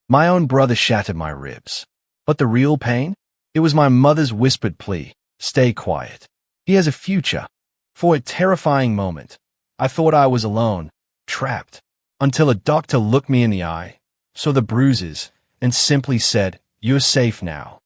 My own brother shattered my ribs. But the real pain? It was my mother's whispered plea, stay quiet. He has a future. For a terrifying moment, I thought I was alone, trapped, until a doctor looked me in the eye, saw the bruises, and simply said, "You're safe now."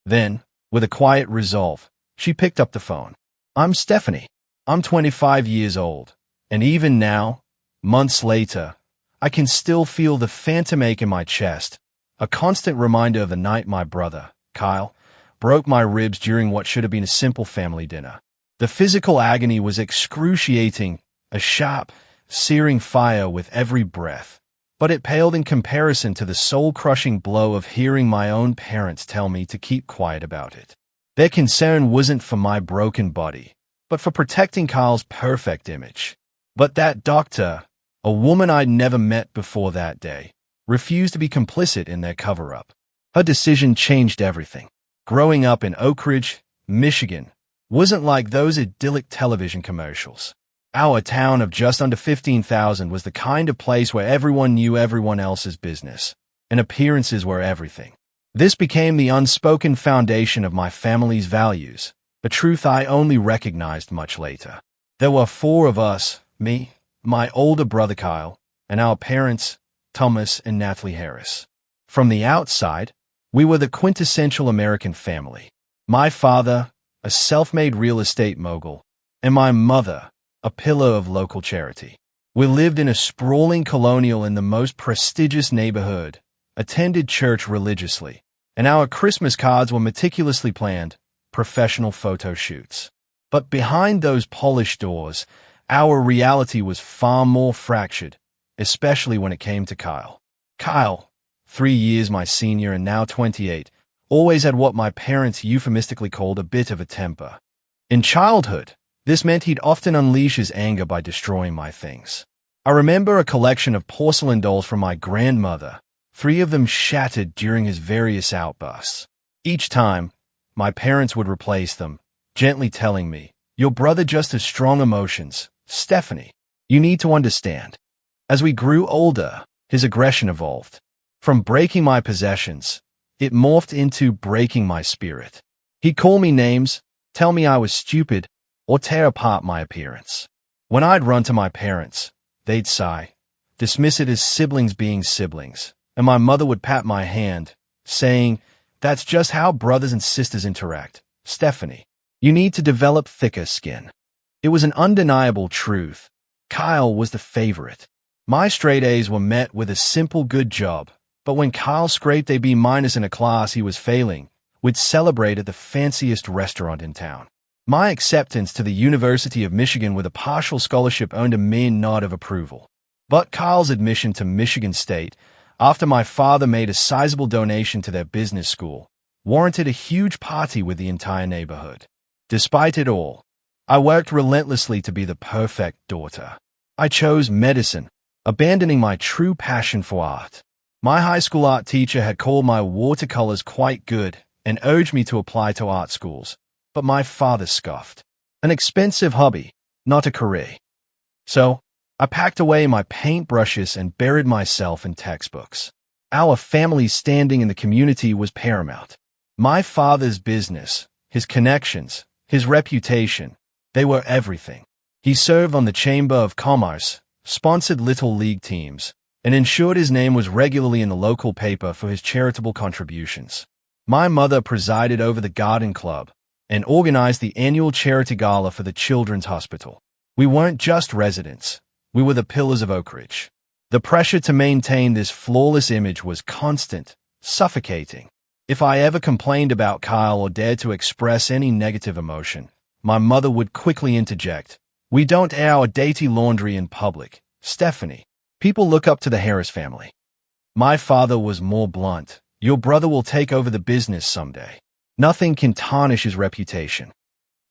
Then, with a quiet resolve, she picked up the phone. "I'm Stephanie. I'm 25 years old, and even now, months later, I can still feel the phantom ache in my chest, a constant reminder of the night my brother, Kyle, broke my ribs during what should have been a simple family dinner. The physical agony was excruciating, a sharp, searing fire with every breath, but it paled in comparison to the soul-crushing blow of hearing my own parents tell me to keep quiet about it. Their concern wasn't for my broken body, but for protecting Kyle's perfect image. But that doctor, a woman I'd never met before that day, refused to be complicit in their cover-up. Her decision changed everything. Growing up in Oak Ridge, Michigan, wasn't like those idyllic television commercials. Our town of just under 15,000 was the kind of place where everyone knew everyone else's business, and appearances were everything. This became the unspoken foundation of my family's values, a truth I only recognized much later. There were 4 of us, me, my older brother Kyle, and our parents, Thomas and Natalie Harris. From the outside, we were the quintessential American family. My father, a self-made real estate mogul, and my mother, a pillar of local charity. We lived in a sprawling colonial in the most prestigious neighborhood, attended church religiously, and our Christmas cards were meticulously planned, professional photo shoots. But behind those polished doors, our reality was far more fractured, especially when it came to Kyle. Kyle, 3 years my senior and now 28, always had what my parents euphemistically called a bit of a temper. In childhood, this meant he'd often unleash his anger by destroying my things. I remember a collection of porcelain dolls from my grandmother, 3 of them shattered during his various outbursts. Each time, my parents would replace them, gently telling me, "Your brother just has strong emotions, Stephanie. You need to understand." As we grew older, his aggression evolved. From breaking my possessions, it morphed into breaking my spirit. He'd call me names, tell me I was stupid, or tear apart my appearance. When I'd run to my parents, they'd sigh, dismiss it as siblings being siblings, and my mother would pat my hand, saying, "That's just how brothers and sisters interact, Stephanie. You need to develop thicker skin." It was an undeniable truth. Kyle was the favorite. My straight A's were met with a simple good job, but when Kyle scraped a B- in a class he was failing, we'd celebrate at the fanciest restaurant in town. My acceptance to the University of Michigan with a partial scholarship earned a mere nod of approval. But Kyle's admission to Michigan State, after my father made a sizable donation to their business school, warranted a huge party with the entire neighborhood. Despite it all, I worked relentlessly to be the perfect daughter. I chose medicine, abandoning my true passion for art. My high school art teacher had called my watercolors quite good and urged me to apply to art schools, but my father scoffed. An expensive hobby, not a career. So, I packed away my paintbrushes and buried myself in textbooks. Our family's standing in the community was paramount. My father's business, his connections, his reputation, they were everything. He served on the Chamber of Commerce, sponsored Little League teams, and ensured his name was regularly in the local paper for his charitable contributions. My mother presided over the garden club and organized the annual charity gala for the Children's Hospital. We weren't just residents. We were the pillars of Oak Ridge. The pressure to maintain this flawless image was constant, suffocating. If I ever complained about Kyle or dared to express any negative emotion, my mother would quickly interject. "We don't air our dirty laundry in public, Stephanie. People look up to the Harris family." My father was more blunt. "Your brother will take over the business someday. Nothing can tarnish his reputation."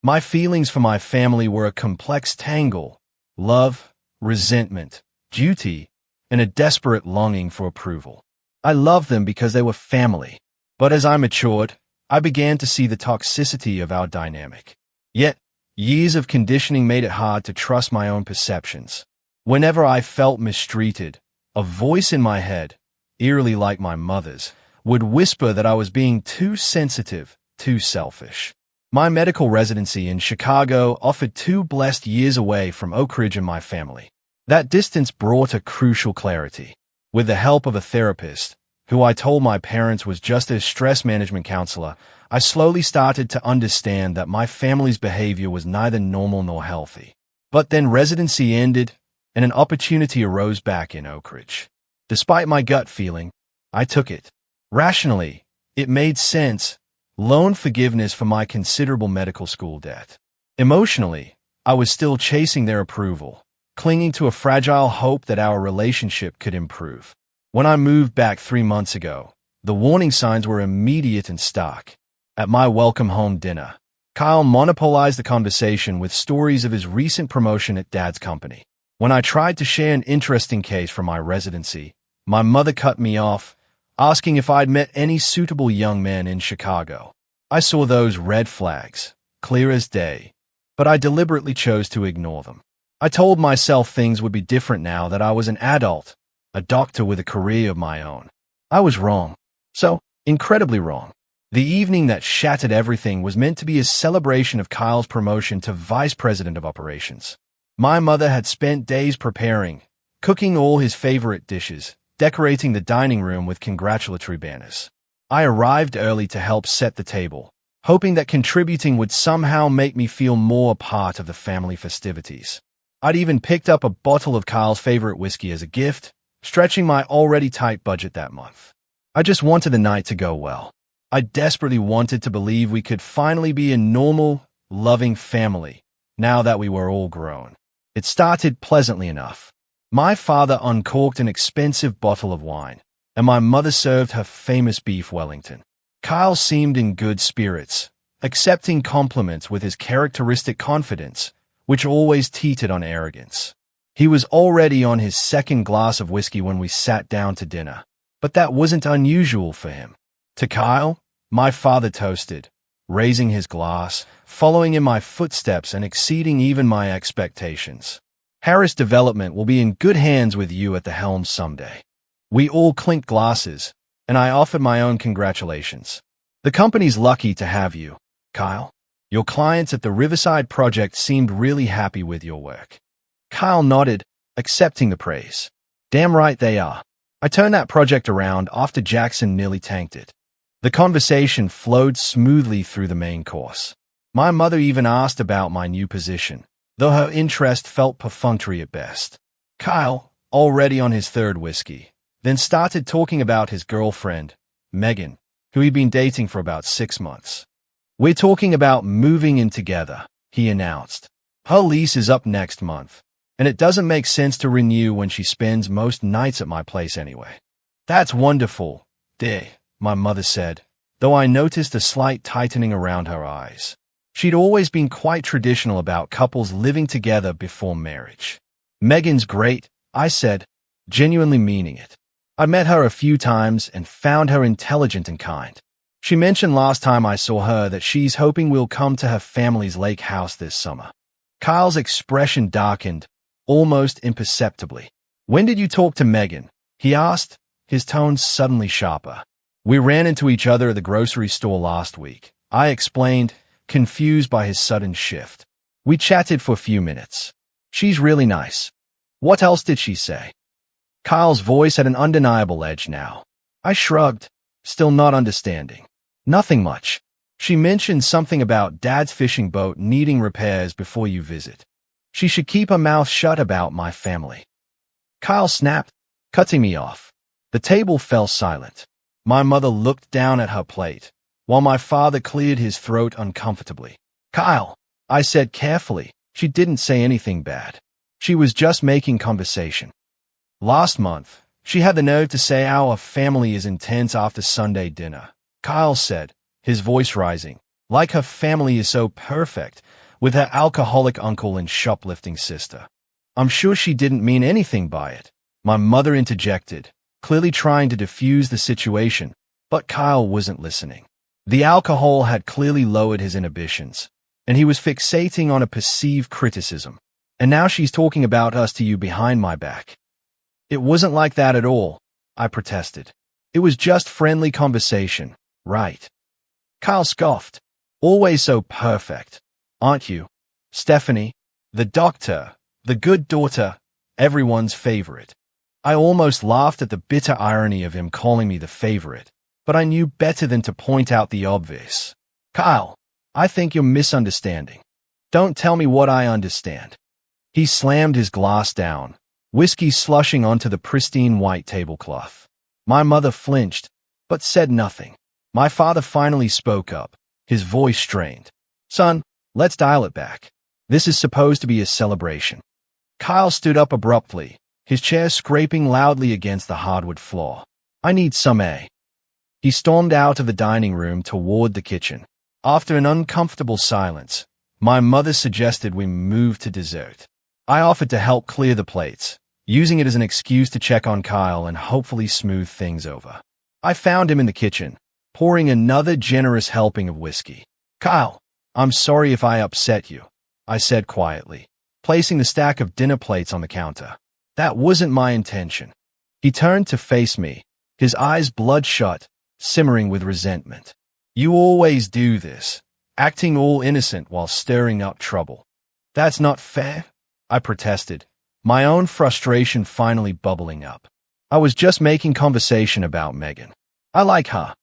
My feelings for my family were a complex tangle: love, resentment, duty, and a desperate longing for approval. I loved them because they were family, but as I matured, I began to see the toxicity of our dynamic. Yet, years of conditioning made it hard to trust my own perceptions. Whenever I felt mistreated, a voice in my head, eerily like my mother's, would whisper that I was being too sensitive, too selfish. My medical residency in Chicago offered 2 blessed years away from Oak Ridge and my family. That distance brought a crucial clarity. With the help of a therapist, who I told my parents was just a stress management counselor, I slowly started to understand that my family's behavior was neither normal nor healthy. But then residency ended, and an opportunity arose back in Oak Ridge. Despite my gut feeling, I took it. Rationally, it made sense. Loan forgiveness for my considerable medical school debt. Emotionally, I was still chasing their approval, clinging to a fragile hope that our relationship could improve. When I moved back 3 months ago, the warning signs were immediate and stark. At my welcome home dinner, Kyle monopolized the conversation with stories of his recent promotion at Dad's company. When I tried to share an interesting case from my residency, my mother cut me off, asking if I'd met any suitable young men in Chicago. I saw those red flags, clear as day, but I deliberately chose to ignore them. I told myself things would be different now that I was an adult, a doctor with a career of my own. I was wrong. So, incredibly wrong. The evening that shattered everything was meant to be a celebration of Kyle's promotion to Vice President of Operations. My mother had spent days preparing, cooking all his favorite dishes, decorating the dining room with congratulatory banners. I arrived early to help set the table, hoping that contributing would somehow make me feel more a part of the family festivities. I'd even picked up a bottle of Kyle's favorite whiskey as a gift, stretching my already tight budget that month. I just wanted the night to go well. I desperately wanted to believe we could finally be a normal, loving family, now that we were all grown. It started pleasantly enough. My father uncorked an expensive bottle of wine, and my mother served her famous beef Wellington. Kyle seemed in good spirits, accepting compliments with his characteristic confidence, which always teetered on arrogance. He was already on his second glass of whiskey when we sat down to dinner, but that wasn't unusual for him. To Kyle, my father toasted, raising his glass, following in my footsteps and exceeding even my expectations. Harris Development will be in good hands with you at the helm someday. We all clinked glasses, and I offered my own congratulations. The company's lucky to have you, Kyle. Your clients at the Riverside project seemed really happy with your work. Kyle nodded, accepting the praise. Damn right they are. I turned that project around after Jackson nearly tanked it. The conversation flowed smoothly through the main course. My mother even asked about my new position, though her interest felt perfunctory at best. Kyle, already on his third whiskey, then started talking about his girlfriend, Megan, who he'd been dating for about 6 months. We're talking about moving in together, he announced. Her lease is up next month, and it doesn't make sense to renew when she spends most nights at my place anyway. That's wonderful, dear, my mother said, though I noticed a slight tightening around her eyes. She'd always been quite traditional about couples living together before marriage. Megan's great, I said, genuinely meaning it. I met her a few times and found her intelligent and kind. She mentioned last time I saw her that she's hoping we'll come to her family's lake house this summer. Kyle's expression darkened, almost imperceptibly. When did you talk to Megan? He asked, his tone suddenly sharper. We ran into each other at the grocery store last week, I explained, confused by his sudden shift. We chatted for a few minutes. She's really nice. What else did she say? Kyle's voice had an undeniable edge now. I shrugged, still not understanding. Nothing much. She mentioned something about Dad's fishing boat needing repairs before you visit. She should keep her mouth shut about my family. Kyle snapped, cutting me off. The table fell silent. My mother looked down at her plate, while my father cleared his throat uncomfortably. Kyle, I said carefully, she didn't say anything bad. She was just making conversation. Last month, she had the nerve to say our family is intense after Sunday dinner. Kyle said, his voice rising, like her family is so perfect, with her alcoholic uncle and shoplifting sister. I'm sure she didn't mean anything by it. My mother interjected, clearly trying to diffuse the situation, but Kyle wasn't listening. The alcohol had clearly lowered his inhibitions, and he was fixating on a perceived criticism. And now she's talking about us to you behind my back. It wasn't like that at all, I protested. It was just friendly conversation, right? Kyle scoffed. Always so perfect, aren't you? Stephanie, the doctor, the good daughter, everyone's favorite. I almost laughed at the bitter irony of him calling me the favorite, but I knew better than to point out the obvious. Kyle, I think you're misunderstanding. Don't tell me what I understand. He slammed his glass down, whiskey slushing onto the pristine white tablecloth. My mother flinched, but said nothing. My father finally spoke up, his voice strained. Son, let's dial it back. This is supposed to be a celebration. Kyle stood up abruptly, his chair scraping loudly against the hardwood floor. I need some A. He stormed out of the dining room toward the kitchen. After an uncomfortable silence, my mother suggested we move to dessert. I offered to help clear the plates, using it as an excuse to check on Kyle and hopefully smooth things over. I found him in the kitchen, pouring another generous helping of whiskey. Kyle, I'm sorry if I upset you, I said quietly, placing the stack of dinner plates on the counter. That wasn't my intention. He turned to face me, his eyes bloodshot, simmering with resentment. You always do this, acting all innocent while stirring up trouble. That's not fair, I protested, my own frustration finally bubbling up. I was just making conversation about Megan. I like her.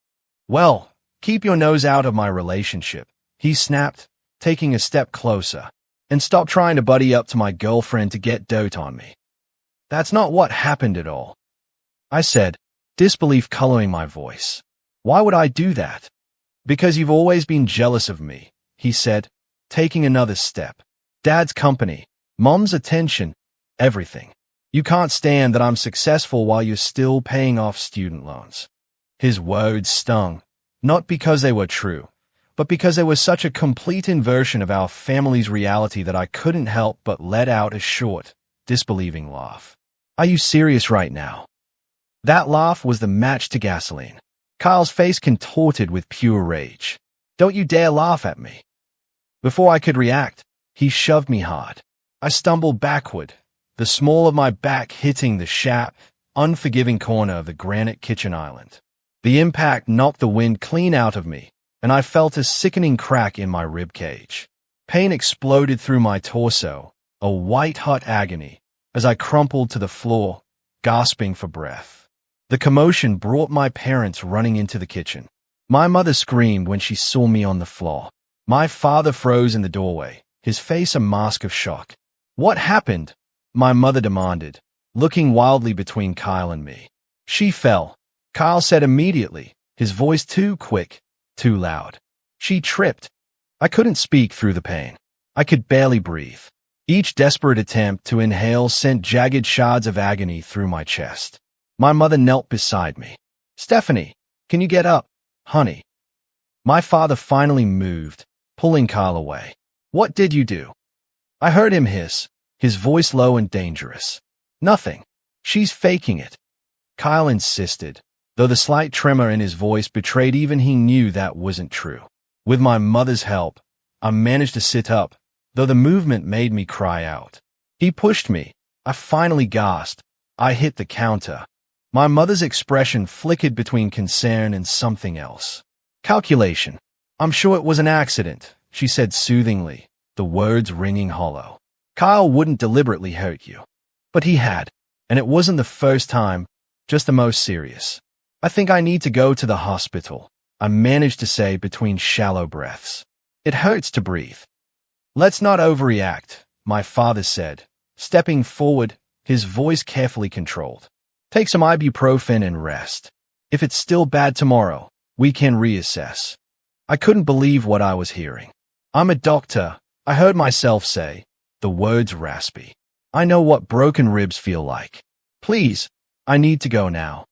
Well, keep your nose out of my relationship, he snapped, taking a step closer. And stop trying to buddy up to my girlfriend to get dote on me. That's not what happened at all, I said, disbelief coloring my voice. Why would I do that? Because you've always been jealous of me, he said, taking another step. Dad's company, Mom's attention, everything. You can't stand that I'm successful while you're still paying off student loans. His words stung, not because they were true, but because there was such a complete inversion of our family's reality that I couldn't help but let out a short, disbelieving laugh. Are you serious right now? That laugh was the match to gasoline. Kyle's face contorted with pure rage. Don't you dare laugh at me. Before I could react, he shoved me hard. I stumbled backward, the small of my back hitting the sharp, unforgiving corner of the granite kitchen island. The impact knocked the wind clean out of me, and I felt a sickening crack in my rib cage. Pain exploded through my torso, a white-hot agony, as I crumpled to the floor, gasping for breath. The commotion brought my parents running into the kitchen. My mother screamed when she saw me on the floor. My father froze in the doorway, his face a mask of shock. What happened? My mother demanded, looking wildly between Kyle and me. She fell, Kyle said immediately, his voice too quick, too loud. She tripped. I couldn't speak through the pain. I could barely breathe. Each desperate attempt to inhale sent jagged shards of agony through my chest. My mother knelt beside me. Stephanie, can you get up, honey? My father finally moved, pulling Kyle away. What did you do? I heard him hiss, his voice low and dangerous. Nothing. She's faking it. Kyle insisted, though the slight tremor in his voice betrayed even he knew that wasn't true. With my mother's help, I managed to sit up, though the movement made me cry out. He pushed me. I finally gasped. I hit the counter. My mother's expression flickered between concern and something else. Calculation. I'm sure it was an accident, she said soothingly, the words ringing hollow. Kyle wouldn't deliberately hurt you. But he had, and it wasn't the first time, just the most serious. I think I need to go to the hospital, I managed to say between shallow breaths. It hurts to breathe. Let's not overreact, my father said, stepping forward, his voice carefully controlled. Take some ibuprofen and rest. If it's still bad tomorrow, we can reassess. I couldn't believe what I was hearing. I'm a doctor, I heard myself say, the words raspy. I know what broken ribs feel like. Please, I need to go now.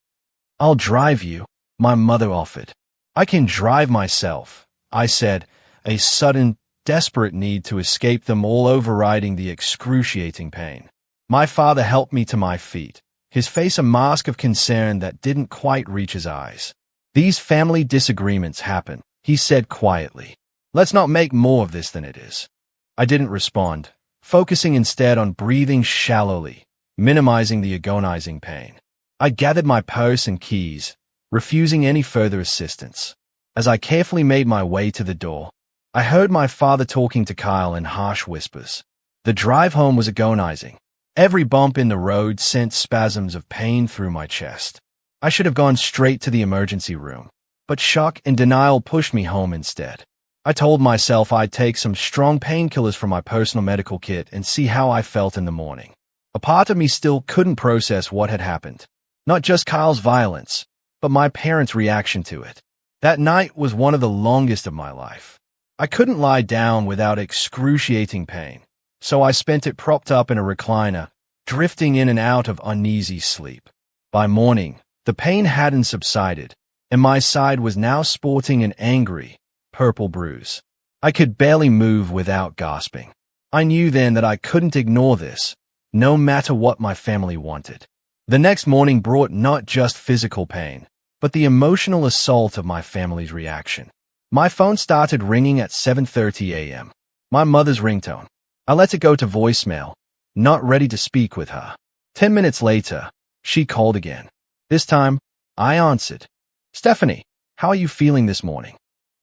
I'll drive you, my mother offered. I can drive myself, I said, a sudden, desperate need to escape them all overriding the excruciating pain. My father helped me to my feet, his face a mask of concern that didn't quite reach his eyes. These family disagreements happen, he said quietly. Let's not make more of this than it is. I didn't respond, focusing instead on breathing shallowly, minimizing the agonizing pain. I gathered my purse and keys, refusing any further assistance. As I carefully made my way to the door, I heard my father talking to Kyle in harsh whispers. The drive home was agonizing. Every bump in the road sent spasms of pain through my chest. I should have gone straight to the emergency room, but shock and denial pushed me home instead. I told myself I'd take some strong painkillers from my personal medical kit and see how I felt in the morning. A part of me still couldn't process what had happened. Not just Kyle's violence, but my parents' reaction to it. That night was one of the longest of my life. I couldn't lie down without excruciating pain, so I spent it propped up in a recliner, drifting in and out of uneasy sleep. By morning, the pain hadn't subsided, and my side was now sporting an angry, purple bruise. I could barely move without gasping. I knew then that I couldn't ignore this, no matter what my family wanted. The next morning brought not just physical pain, but the emotional assault of my family's reaction. My phone started ringing at 7:30 a.m. My mother's ringtone. I let it go to voicemail, not ready to speak with her. 10 minutes later, she called again. This time, I answered. "Stephanie, how are you feeling this morning?"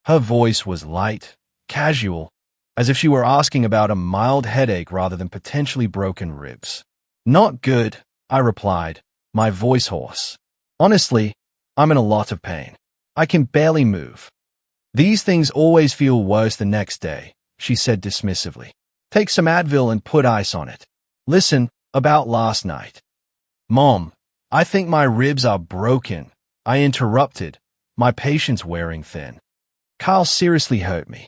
Her voice was light, casual, as if she were asking about a mild headache rather than potentially broken ribs. "Not good," I replied, my voice hoarse. "Honestly, I'm in a lot of pain. I can barely move." "These things always feel worse the next day," she said dismissively. "Take some Advil and put ice on it." "Listen, about last night." "Mom, I think my ribs are broken," I interrupted, my patience wearing thin. Kyle seriously hurt me.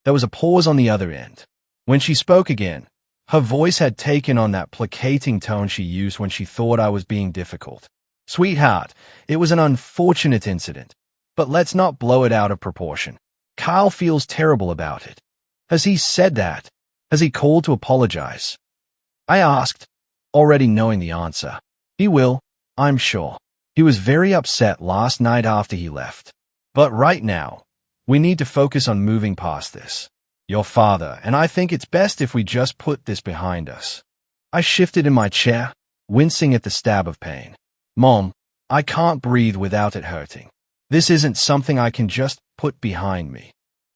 There was a pause on the other end. When she spoke again, her voice had taken on that placating tone she used when she thought I was being difficult. "Sweetheart, it was an unfortunate incident, but let's not blow it out of proportion. Kyle feels terrible about it." "Has he said that? Has he called to apologize?" I asked, already knowing the answer. "He will, I'm sure. He was very upset last night after he left. But right now, we need to focus on moving past this. Your father and I think it's best if we just put this behind us." I shifted in my chair, wincing at the stab of pain. "Mom, I can't breathe without it hurting. This isn't something I can just put behind me."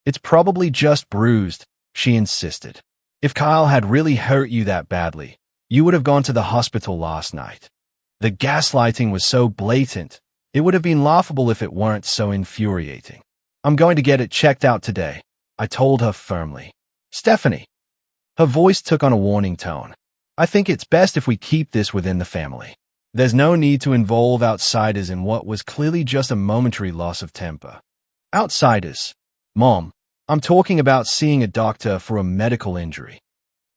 "It's probably just bruised," she insisted. "If Kyle had really hurt you that badly, you would have gone to the hospital last night." The gaslighting was so blatant, it would have been laughable if it weren't so infuriating. "I'm going to get it checked out today," I told her firmly. "Stephanie." Her voice took on a warning tone. "I think it's best if we keep this within the family. There's no need to involve outsiders in what was clearly just a momentary loss of temper." "Outsiders? Mom, I'm talking about seeing a doctor for a medical injury."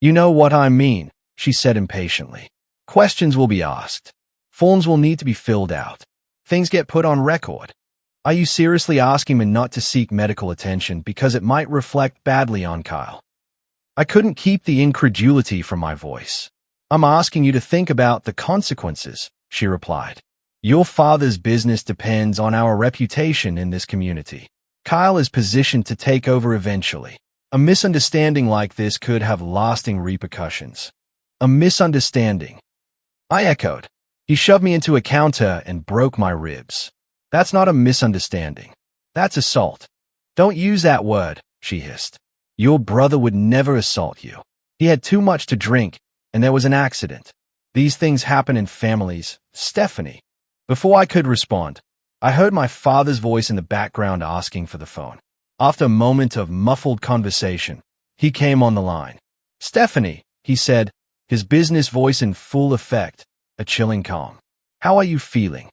"You know what I mean," she said impatiently. "Questions will be asked. Forms will need to be filled out. Things get put on record. Are you seriously asking me not to seek medical attention because it might reflect badly on Kyle?" I couldn't keep the incredulity from my voice. "I'm asking you to think about the consequences," she replied. "Your father's business depends on our reputation in this community. Kyle is positioned to take over eventually. A misunderstanding like this could have lasting repercussions." "A misunderstanding?" I echoed. "He shoved me into a counter and broke my ribs. That's not a misunderstanding. That's assault." "Don't use that word," she hissed. "Your brother would never assault you. He had too much to drink, and there was an accident. These things happen in families, Stephanie." Before I could respond, I heard my father's voice in the background asking for the phone. After a moment of muffled conversation, he came on the line. "Stephanie," he said, his business voice in full effect, a chilling calm. "How are you feeling?"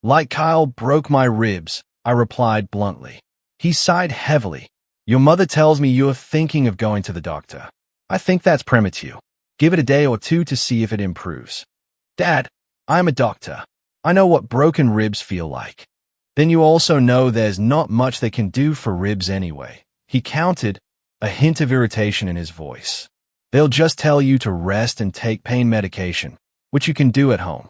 "Like Kyle broke my ribs," I replied bluntly. He sighed heavily. "Your mother tells me you're thinking of going to the doctor. I think that's premature. Give it a day or two to see if it improves." "Dad, I'm a doctor. I know what broken ribs feel like." "Then you also know there's not much they can do for ribs anyway." He countered, a hint of irritation in his voice. "They'll just tell you to rest and take pain medication, which you can do at home."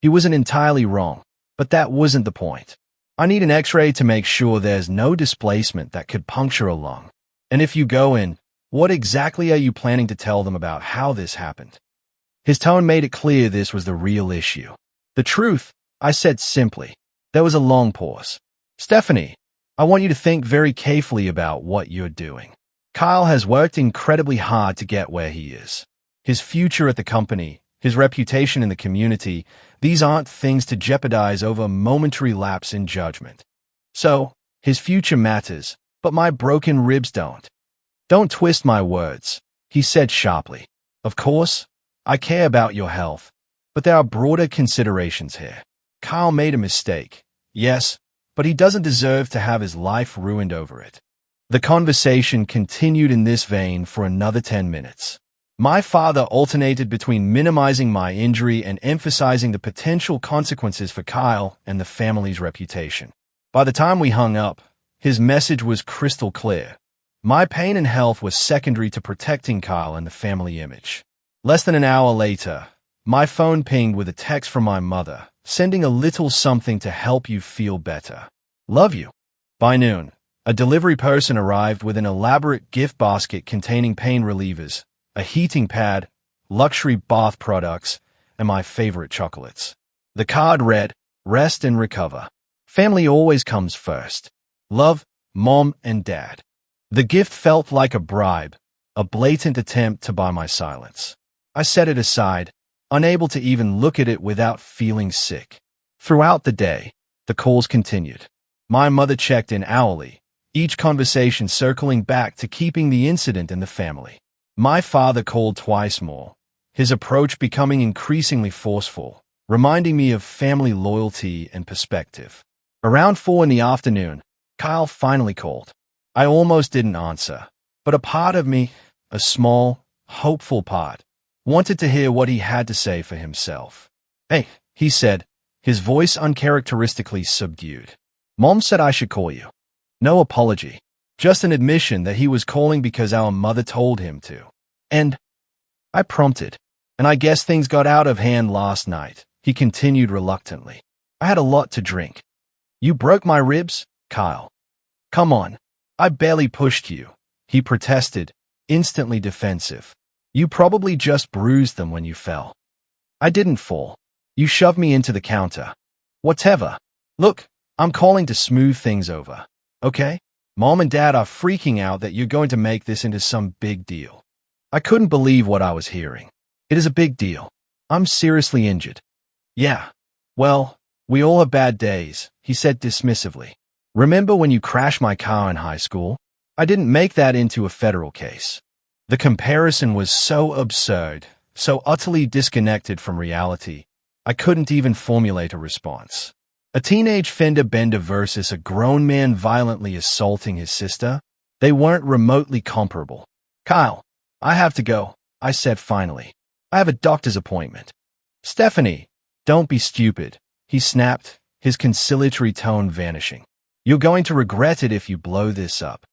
He wasn't entirely wrong, but that wasn't the point. "I need an x-ray to make sure there's no displacement that could puncture a lung. And if you go in, what exactly are you planning to tell them about how this happened?" His tone made it clear this was the real issue. The truth, I said simply. There was a long pause. Stephanie, I want you to think very carefully about what you're doing. Kyle has worked incredibly hard to get where he is. His future at the company, his reputation in the community, these aren't things to jeopardize over a momentary lapse in judgment. So, his future matters, but my broken ribs don't. Don't twist my words, he said sharply. Of course, I care about your health, but there are broader considerations here. Kyle made a mistake, yes, but he doesn't deserve to have his life ruined over it. The conversation continued in this vein for another 10 minutes. My father alternated between minimizing my injury and emphasizing the potential consequences for Kyle and the family's reputation. By the time we hung up, his message was crystal clear. My pain and health was secondary to protecting Kyle and the family image. Less than an hour later, my phone pinged with a text from my mother, sending a little something to help you feel better. Love you. By noon, a delivery person arrived with an elaborate gift basket containing pain relievers, a heating pad, luxury bath products, and my favorite chocolates. The card read, "Rest and recover. Family always comes first. Love, Mom and Dad." The gift felt like a bribe, a blatant attempt to buy my silence. I set it aside, unable to even look at it without feeling sick. Throughout the day, the calls continued. My mother checked in hourly, each conversation circling back to keeping the incident in the family. My father called twice more, his approach becoming increasingly forceful, reminding me of family loyalty and perspective. Around 4 in the afternoon, Kyle finally called. I almost didn't answer, but a part of me, a small, hopeful part, wanted to hear what he had to say for himself. "Hey," he said, his voice uncharacteristically subdued. "Mom said I should call you." No apology, just an admission that he was calling because our mother told him to. And I prompted. "And I guess things got out of hand last night," he continued reluctantly. "I had a lot to drink." "You broke my ribs, Kyle." "Come on. I barely pushed you," he protested, instantly defensive. "You probably just bruised them when you fell." "I didn't fall. You shoved me into the counter." "Whatever. Look, I'm calling to smooth things over, okay? Mom and Dad are freaking out that you're going to make this into some big deal." I couldn't believe what I was hearing. "It is a big deal. I'm seriously injured." "Yeah. Well, we all have bad days," he said dismissively. "Remember when you crashed my car in high school? I didn't make that into a federal case." The comparison was so absurd, so utterly disconnected from reality, I couldn't even formulate a response. A teenage fender bender versus a grown man violently assaulting his sister? They weren't remotely comparable. "Kyle, I have to go," I said finally. "I have a doctor's appointment." "Stephanie, don't be stupid," he snapped, his conciliatory tone vanishing. "You're going to regret it if you blow this up."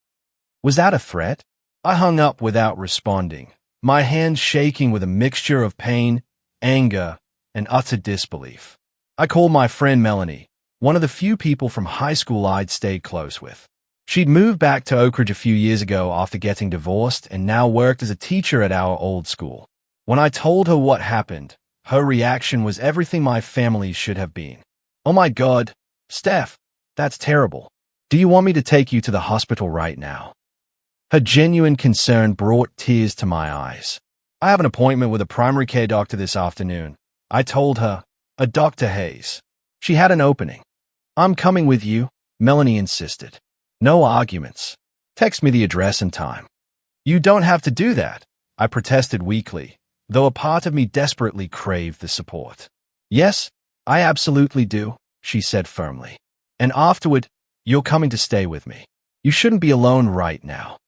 Was that a threat? I hung up without responding, my hands shaking with a mixture of pain, anger, and utter disbelief. I called my friend Melanie, one of the few people from high school I'd stayed close with. She'd moved back to Oak Ridge a few years ago after getting divorced and now worked as a teacher at our old school. When I told her what happened, her reaction was everything my family should have been. "Oh my God, Steph, that's terrible. Do you want me to take you to the hospital right now?" Her genuine concern brought tears to my eyes. "I have an appointment with a primary care doctor this afternoon," I told her, "a Dr. Hayes. She had an opening." "I'm coming with you," Melanie insisted. No arguments. "Text me the address and time." "You don't have to do that," I protested weakly, though a part of me desperately craved the support. "Yes, I absolutely do," she said firmly. "And afterward, you're coming to stay with me. You shouldn't be alone right now.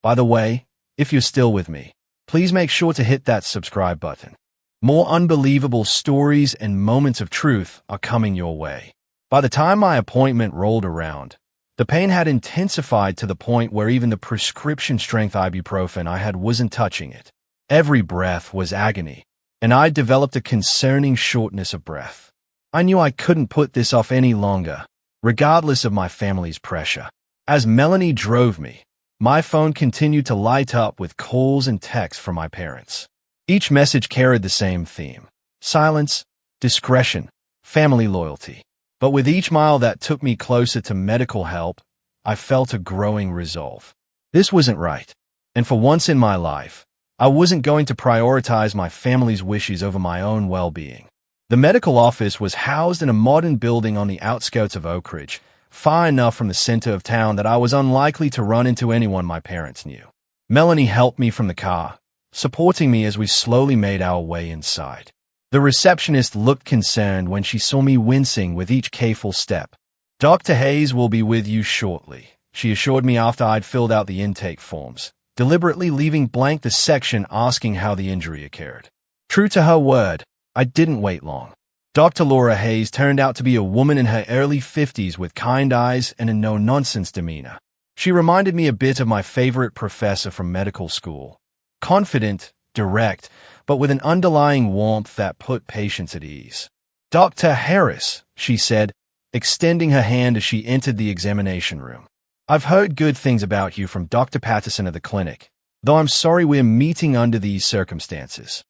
By the way, if you're still with me, please make sure to hit that subscribe button. More unbelievable stories and moments of truth are coming your way." By the time my appointment rolled around, the pain had intensified to the point where even the prescription-strength ibuprofen I had wasn't touching it. Every breath was agony, and I developed a concerning shortness of breath. I knew I couldn't put this off any longer, regardless of my family's pressure. As Melanie drove me, my phone continued to light up with calls and texts from my parents. Each message carried the same theme: silence, discretion, family loyalty. But with each mile that took me closer to medical help, I felt a growing resolve. This wasn't right. And for once in my life, I wasn't going to prioritize my family's wishes over my own well-being. The medical office was housed in a modern building on the outskirts of Oak Ridge, far enough from the center of town that I was unlikely to run into anyone my parents knew. Melanie helped me from the car, supporting me as we slowly made our way inside. The receptionist looked concerned when she saw me wincing with each careful step. "Dr. Hayes will be with you shortly," she assured me after I'd filled out the intake forms, deliberately leaving blank the section asking how the injury occurred. True to her word, I didn't wait long. Dr. Laura Hayes turned out to be a woman in her early 50s with kind eyes and a no-nonsense demeanor. She reminded me a bit of my favorite professor from medical school. Confident, direct, but with an underlying warmth that put patients at ease. "Dr. Harris," she said, extending her hand as she entered the examination room. "I've heard good things about you from Dr. Patterson at the clinic, though I'm sorry we're meeting under these circumstances."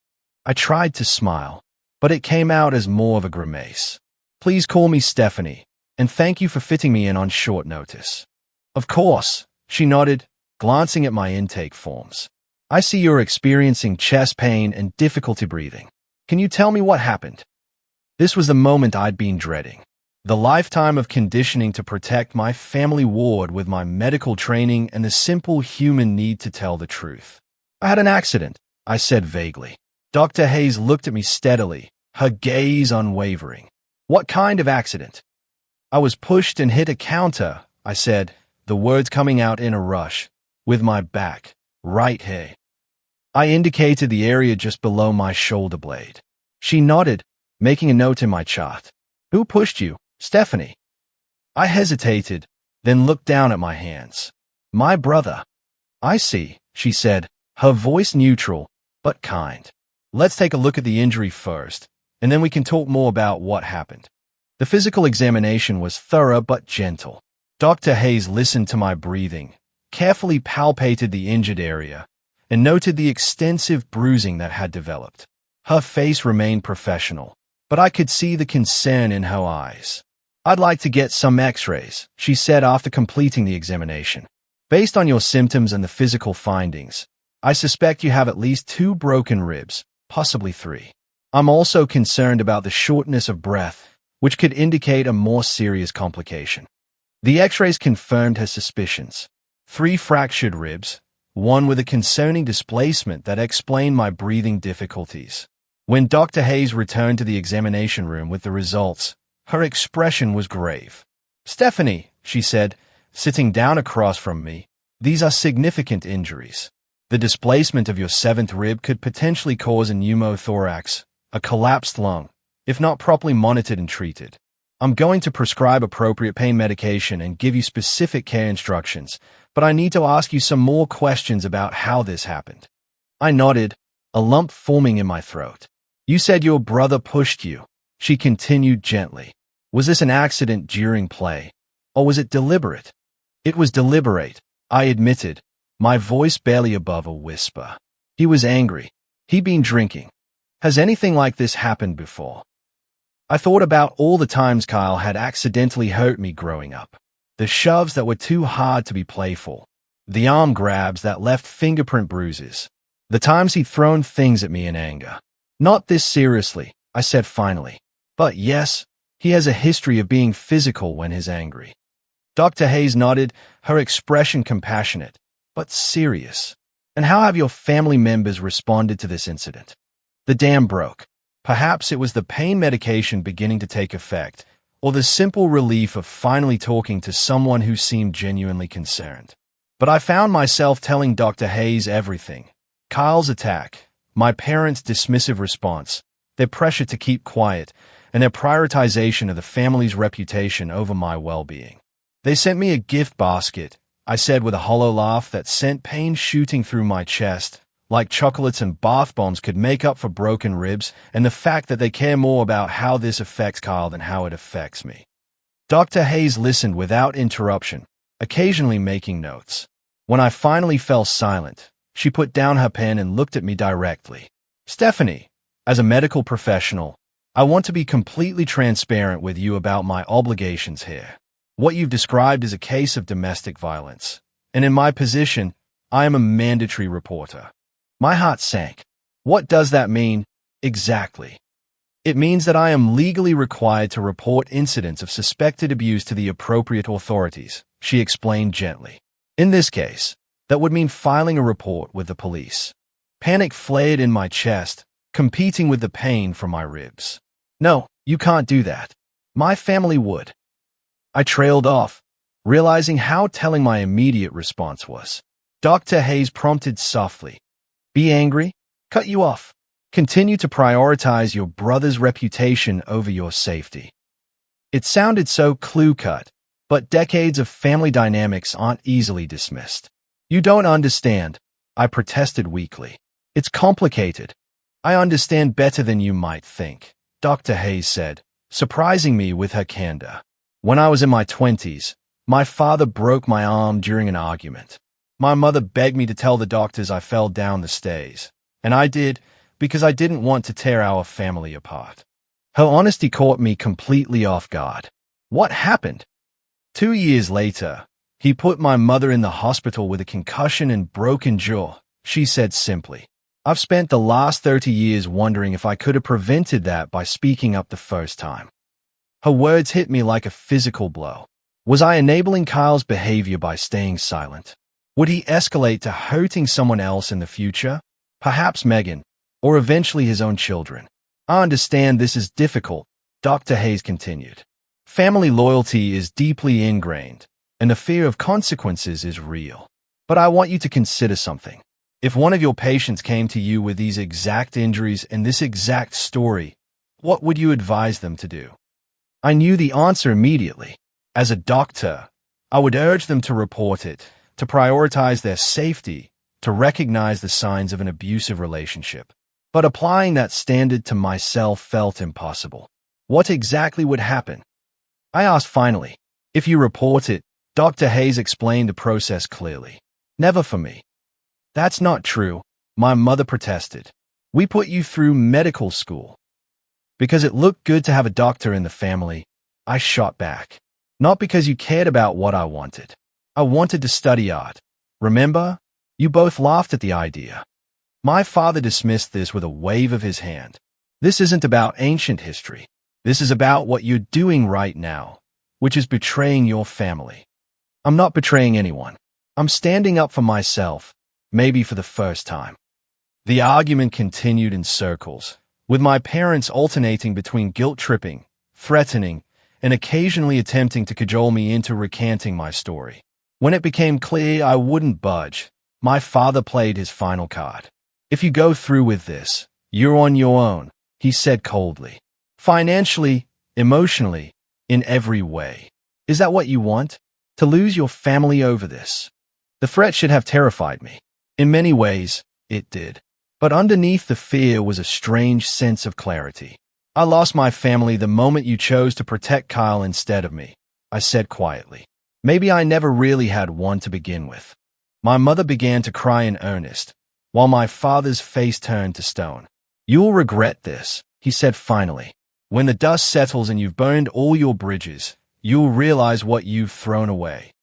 I tried to smile, but it came out as more of a grimace. "Please call me Stephanie, and thank you for fitting me in on short notice." "Of course," she nodded, glancing at my intake forms. "I see you're experiencing chest pain and difficulty breathing. Can you tell me what happened?" This was the moment I'd been dreading. The lifetime of conditioning to protect my family warred with my medical training and the simple human need to tell the truth. "I had an accident," I said vaguely. Dr. Hayes looked at me steadily, her gaze unwavering. "What kind of accident?" "I was pushed and hit a counter," I said, the words coming out in a rush, "with my back, right here." I indicated the area just below my shoulder blade. She nodded, making a note in my chart. "Who pushed you, Stephanie?" I hesitated, then looked down at my hands. "My brother." "I see," she said, her voice neutral, but kind. "Let's take a look at the injury first, and then we can talk more about what happened." The physical examination was thorough but gentle. Dr. Hayes listened to my breathing, carefully palpated the injured area, and noted the extensive bruising that had developed. Her face remained professional, but I could see the concern in her eyes. "I'd like to get some x-rays," she said after completing the examination. "Based on your symptoms and the physical findings, I suspect you have at least 2 broken ribs, possibly 3. I'm also concerned about the shortness of breath, which could indicate a more serious complication." The x-rays confirmed her suspicions. 3 fractured ribs, one with a concerning displacement that explained my breathing difficulties. When Dr. Hayes returned to the examination room with the results, her expression was grave. "Stephanie," she said, sitting down across from me, "these are significant injuries. The displacement of your 7th rib could potentially cause a pneumothorax, a collapsed lung, if not properly monitored and treated. I'm going to prescribe appropriate pain medication and give you specific care instructions, but I need to ask you some more questions about how this happened." I nodded, a lump forming in my throat. "You said your brother pushed you," she continued gently. "Was this an accident during play, or was it deliberate?" "It was deliberate," I admitted, my voice barely above a whisper. "He was angry. He'd been drinking. Has anything like this happened before?" I thought about all the times Kyle had accidentally hurt me growing up. The shoves that were too hard to be playful. The arm grabs that left fingerprint bruises. The times he'd thrown things at me in anger. "Not this seriously," I said finally. "But yes, he has a history of being physical when he's angry." Dr. Hayes nodded, her expression compassionate, but serious. "And how have your family members responded to this incident?" The dam broke. Perhaps it was the pain medication beginning to take effect, or the simple relief of finally talking to someone who seemed genuinely concerned. But I found myself telling Dr. Hayes everything. Kyle's attack, my parents' dismissive response, their pressure to keep quiet, and their prioritization of the family's reputation over my well-being. "They sent me a gift basket," I said with a hollow laugh that sent pain shooting through my chest, like chocolates and bath bombs could make up for broken ribs and the fact that they care more about how this affects Kyle than how it affects me. Dr. Hayes listened without interruption, occasionally making notes. When I finally fell silent, she put down her pen and looked at me directly. "Stephanie, as a medical professional, I want to be completely transparent with you about my obligations here. What you've described is a case of domestic violence, and in my position, I am a mandatory reporter. My heart sank. What does that mean, exactly? It means that I am legally required to report incidents of suspected abuse to the appropriate authorities, she explained gently. In this case, that would mean filing a report with the police. Panic flared in my chest, competing with the pain from my ribs. No, you can't do that. My family would. I trailed off, realizing how telling my immediate response was. Dr. Hayes prompted softly. Be angry? Cut you off. Continue to prioritize your brother's reputation over your safety. It sounded so clear-cut, but decades of family dynamics aren't easily dismissed. You don't understand, I protested weakly. It's complicated. I understand better than you might think, Dr. Hayes said, surprising me with her candor. When I was in my 20s, my father broke my arm during an argument. My mother begged me to tell the doctors I fell down the stairs, and I did because I didn't want to tear our family apart. Her honesty caught me completely off guard. What happened? 2 years later, he put my mother in the hospital with a concussion and broken jaw, she said simply. I've spent the last 30 years wondering if I could have prevented that by speaking up the first time. Her words hit me like a physical blow. Was I enabling Kyle's behavior by staying silent? Would he escalate to hurting someone else in the future? Perhaps Megan, or eventually his own children. I understand this is difficult, Dr. Hayes continued. Family loyalty is deeply ingrained, and the fear of consequences is real. But I want you to consider something. If one of your patients came to you with these exact injuries and this exact story, what would you advise them to do? I knew the answer immediately. As a doctor, I would urge them to report it, to prioritize their safety, to recognize the signs of an abusive relationship. But applying that standard to myself felt impossible. What exactly would happen? I asked finally. If you report it, Dr. Hayes explained the process clearly. Never for me. That's not true, my mother protested. We put you through medical school. Because it looked good to have a doctor in the family, I shot back. Not because you cared about what I wanted. I wanted to study art. Remember? You both laughed at the idea. My father dismissed this with a wave of his hand. This isn't about ancient history. This is about what you're doing right now, which is betraying your family. I'm not betraying anyone. I'm standing up for myself, maybe for the first time. The argument continued in circles, with my parents alternating between guilt-tripping, threatening, and occasionally attempting to cajole me into recanting my story. When it became clear I wouldn't budge, my father played his final card. If you go through with this, you're on your own, he said coldly. Financially, emotionally, in every way. Is that what you want? To lose your family over this? The threat should have terrified me. In many ways, it did. But underneath the fear was a strange sense of clarity. I lost my family the moment you chose to protect Kyle instead of me, I said quietly. Maybe I never really had one to begin with. My mother began to cry in earnest, while my father's face turned to stone. You'll regret this, he said finally. When the dust settles and you've burned all your bridges, you'll realize what you've thrown away.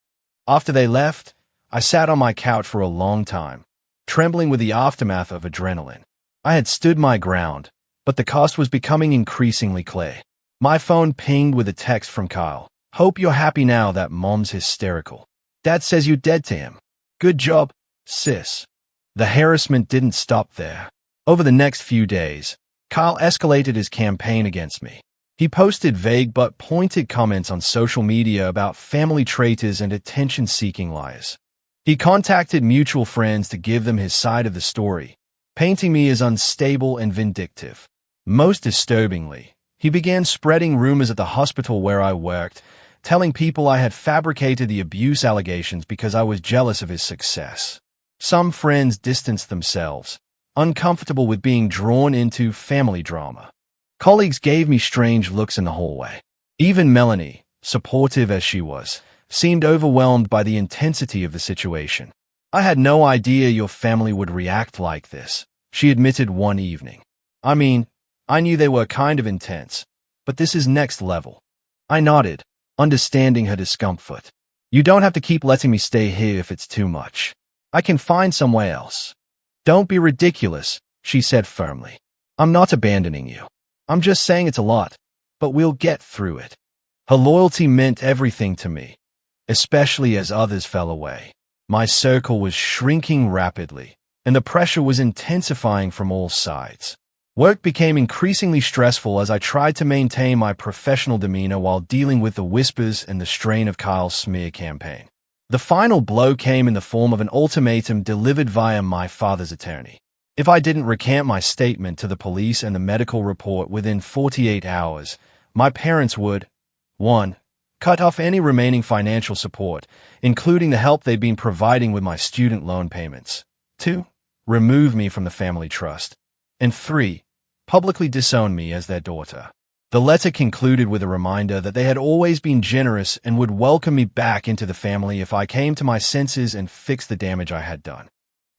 After they left, I sat on my couch for a long time, trembling with the aftermath of adrenaline. I had stood my ground, but the cost was becoming increasingly clear. My phone pinged with a text from Kyle. Hope you're happy now that Mom's hysterical. Dad says you're dead to him. Good job, sis. The harassment didn't stop there. Over the next few days, Kyle escalated his campaign against me. He posted vague but pointed comments on social media about family traitors and attention-seeking liars. He contacted mutual friends to give them his side of the story, painting me as unstable and vindictive. Most disturbingly, he began spreading rumors at the hospital where I worked, telling people I had fabricated the abuse allegations because I was jealous of his success. Some friends distanced themselves, uncomfortable with being drawn into family drama. Colleagues gave me strange looks in the hallway. Even Melanie, supportive as she was, seemed overwhelmed by the intensity of the situation. I had no idea your family would react like this, she admitted one evening. I mean, I knew they were kind of intense, but this is next level. I nodded, understanding her discomfort. You don't have to keep letting me stay here if it's too much. I can find somewhere else. Don't be ridiculous, she said firmly. I'm not abandoning you. I'm just saying it's a lot, but we'll get through it. Her loyalty meant everything to me, especially as others fell away. My circle was shrinking rapidly, and the pressure was intensifying from all sides. Work became increasingly stressful as I tried to maintain my professional demeanor while dealing with the whispers and the strain of Kyle's smear campaign. The final blow came in the form of an ultimatum delivered via my father's attorney. If I didn't recant my statement to the police and the medical report within 48 hours, my parents would 1. Cut off any remaining financial support, including the help they'd been providing with my student loan payments. 2. Remove me from the family trust. And 3. Publicly disown me as their daughter. The letter concluded with a reminder that they had always been generous and would welcome me back into the family if I came to my senses and fixed the damage I had done.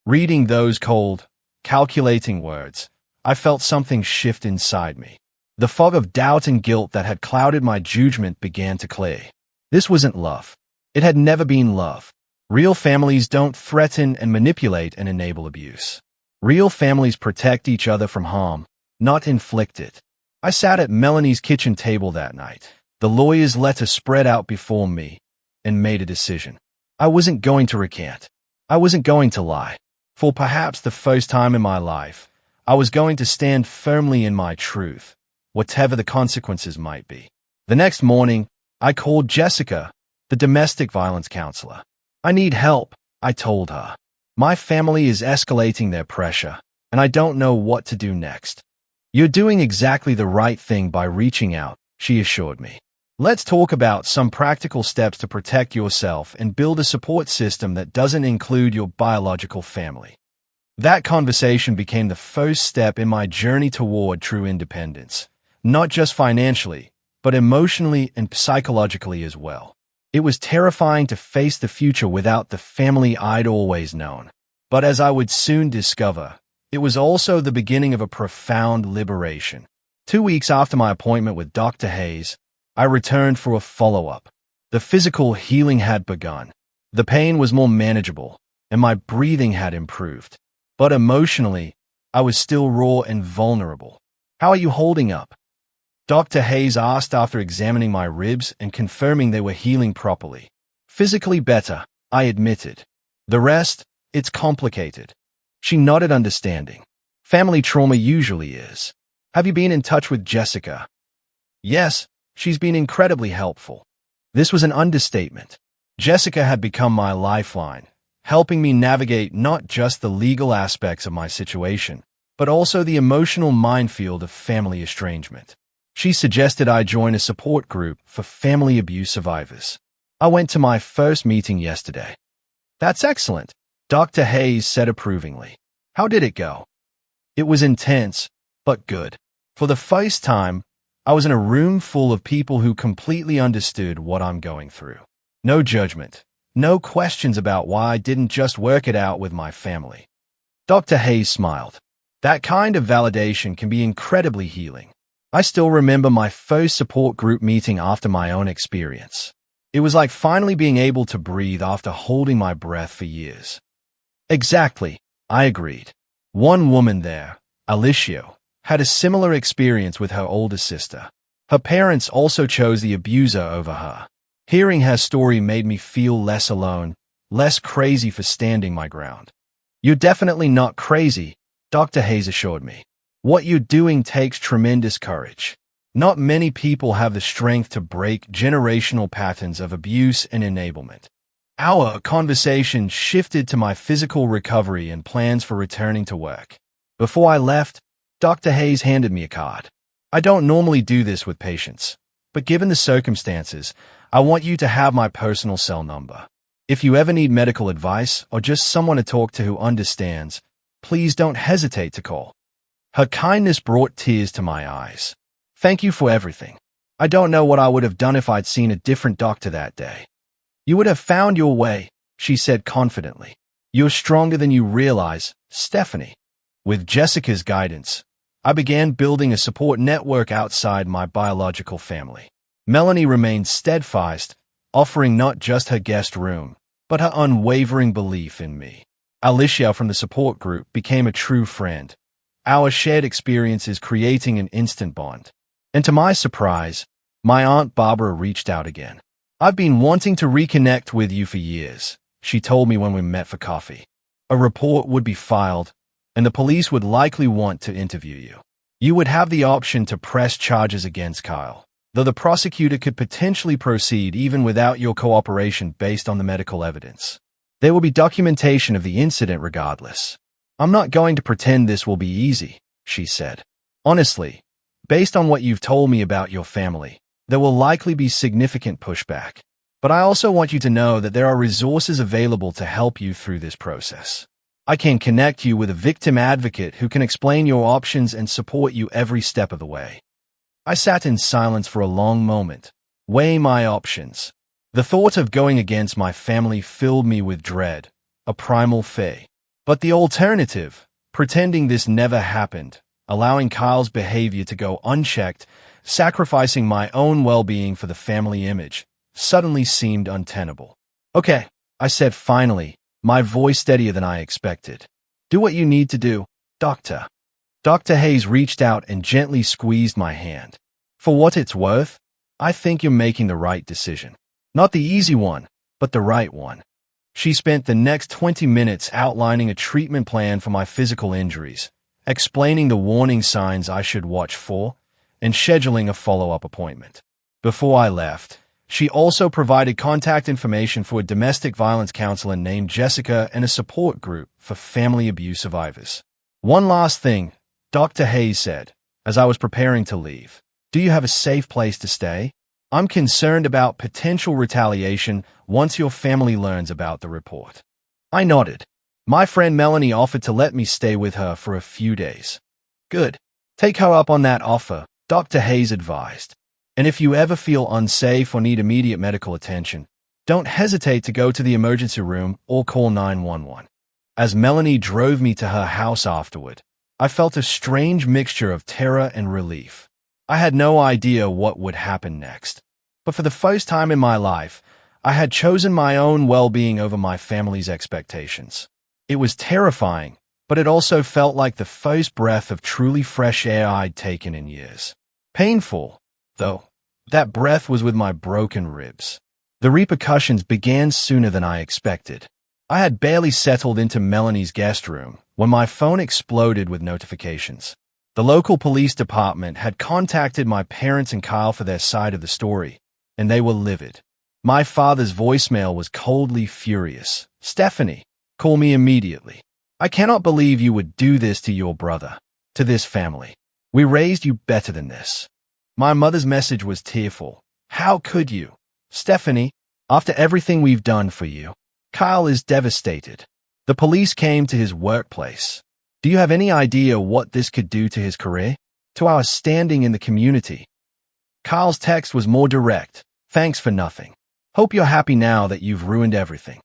Reading those cold, calculating words, I felt something shift inside me. The fog of doubt and guilt that had clouded my judgment began to clear. This wasn't love. It had never been love. Real families don't threaten and manipulate and enable abuse. Real families protect each other from harm, not inflict it. I sat at Melanie's kitchen table that night, the lawyer's letter spread out before me, and made a decision. I wasn't going to recant. I wasn't going to lie. For perhaps the first time in my life, I was going to stand firmly in my truth, whatever the consequences might be. The next morning, I called Jessica, the domestic violence counselor. I need help, I told her. My family is escalating their pressure, and I don't know what to do next. You're doing exactly the right thing by reaching out, she assured me. Let's talk about some practical steps to protect yourself and build a support system that doesn't include your biological family. That conversation became the first step in my journey toward true independence, not just financially, but emotionally and psychologically as well. It was terrifying to face the future without the family I'd always known. But as I would soon discover, it was also the beginning of a profound liberation. 2 weeks after my appointment with Dr. Hayes, I returned for a follow-up. The physical healing had begun. The pain was more manageable, and my breathing had improved. But emotionally, I was still raw and vulnerable. How are you holding up? Dr. Hayes asked after examining my ribs and confirming they were healing properly. Physically better, I admitted. The rest, it's complicated. She nodded understanding. Family trauma usually is. Have you been in touch with Jessica? Yes, she's been incredibly helpful. This was an understatement. Jessica had become my lifeline, helping me navigate not just the legal aspects of my situation, but also the emotional minefield of family estrangement. She suggested I join a support group for family abuse survivors. I went to my first meeting yesterday. That's excellent, Dr. Hayes said approvingly. How did it go? It was intense, but good. For the first time, I was in a room full of people who completely understood what I'm going through. No judgment, no questions about why I didn't just work it out with my family. Dr. Hayes smiled. That kind of validation can be incredibly healing. I still remember my first support group meeting after my own experience. It was like finally being able to breathe after holding my breath for years. Exactly, I agreed. One woman there, Alicia, had a similar experience with her older sister. Her parents also chose the abuser over her. Hearing her story made me feel less alone, less crazy for standing my ground. You're definitely not crazy, Dr. Hayes assured me. What you're doing takes tremendous courage. Not many people have the strength to break generational patterns of abuse and enablement. Our conversation shifted to my physical recovery and plans for returning to work. Before I left, Dr. Hayes handed me a card. I don't normally do this with patients, but given the circumstances, I want you to have my personal cell number. If you ever need medical advice or just someone to talk to who understands, please don't hesitate to call. Her kindness brought tears to my eyes. Thank you for everything. I don't know what I would have done if I'd seen a different doctor that day. You would have found your way, she said confidently. You're stronger than you realize, Stephanie. With Jessica's guidance, I began building a support network outside my biological family. Melanie remained steadfast, offering not just her guest room, but her unwavering belief in me. Alicia from the support group became a true friend, our shared experiences creating an instant bond. And to my surprise, my Aunt Barbara reached out again. "I've been wanting to reconnect with you for years," she told me when we met for coffee. "A report would be filed, and the police would likely want to interview you. You would have the option to press charges against Kyle, though the prosecutor could potentially proceed even without your cooperation based on the medical evidence. There will be documentation of the incident regardless. I'm not going to pretend this will be easy," she said. "Honestly, based on what you've told me about your family, there will likely be significant pushback. But I also want you to know that there are resources available to help you through this process. I can connect you with a victim advocate who can explain your options and support you every step of the way." I sat in silence for a long moment, weighing my options. The thought of going against my family filled me with dread, a primal fear. But the alternative, pretending this never happened, allowing Kyle's behavior to go unchecked, sacrificing my own well-being for the family image, suddenly seemed untenable. "Okay," I said finally, my voice steadier than I expected. "Do what you need to do, Doctor." Dr. Hayes reached out and gently squeezed my hand. "For what it's worth, I think you're making the right decision. Not the easy one, but the right one." She spent the next 20 minutes outlining a treatment plan for my physical injuries, explaining the warning signs I should watch for, and scheduling a follow-up appointment. Before I left, she also provided contact information for a domestic violence counselor named Jessica and a support group for family abuse survivors. "One last thing," Dr. Hayes said, as I was preparing to leave. "Do you have a safe place to stay? I'm concerned about potential retaliation once your family learns about the report." I nodded. My friend Melanie offered to let me stay with her for a few days. "Good. Take her up on that offer," Dr. Hayes advised. "And if you ever feel unsafe or need immediate medical attention, don't hesitate to go to the emergency room or call 911. As Melanie drove me to her house afterward, I felt a strange mixture of terror and relief. I had no idea what would happen next, but for the first time in my life, I had chosen my own well-being over my family's expectations. It was terrifying, but it also felt like the first breath of truly fresh air I'd taken in years. Painful, though, that breath was with my broken ribs. The repercussions began sooner than I expected. I had barely settled into Melanie's guest room when my phone exploded with notifications. The local police department had contacted my parents and Kyle for their side of the story, and they were livid. My father's voicemail was coldly furious. "Stephanie, call me immediately. I cannot believe you would do this to your brother, to this family. We raised you better than this." My mother's message was tearful. "How could you? Stephanie, after everything we've done for you." Kyle is devastated. The police came to his workplace. "Do you have any idea what this could do to his career? To our standing in the community?" Kyle's text was more direct. "Thanks for nothing. Hope you're happy now that you've ruined everything."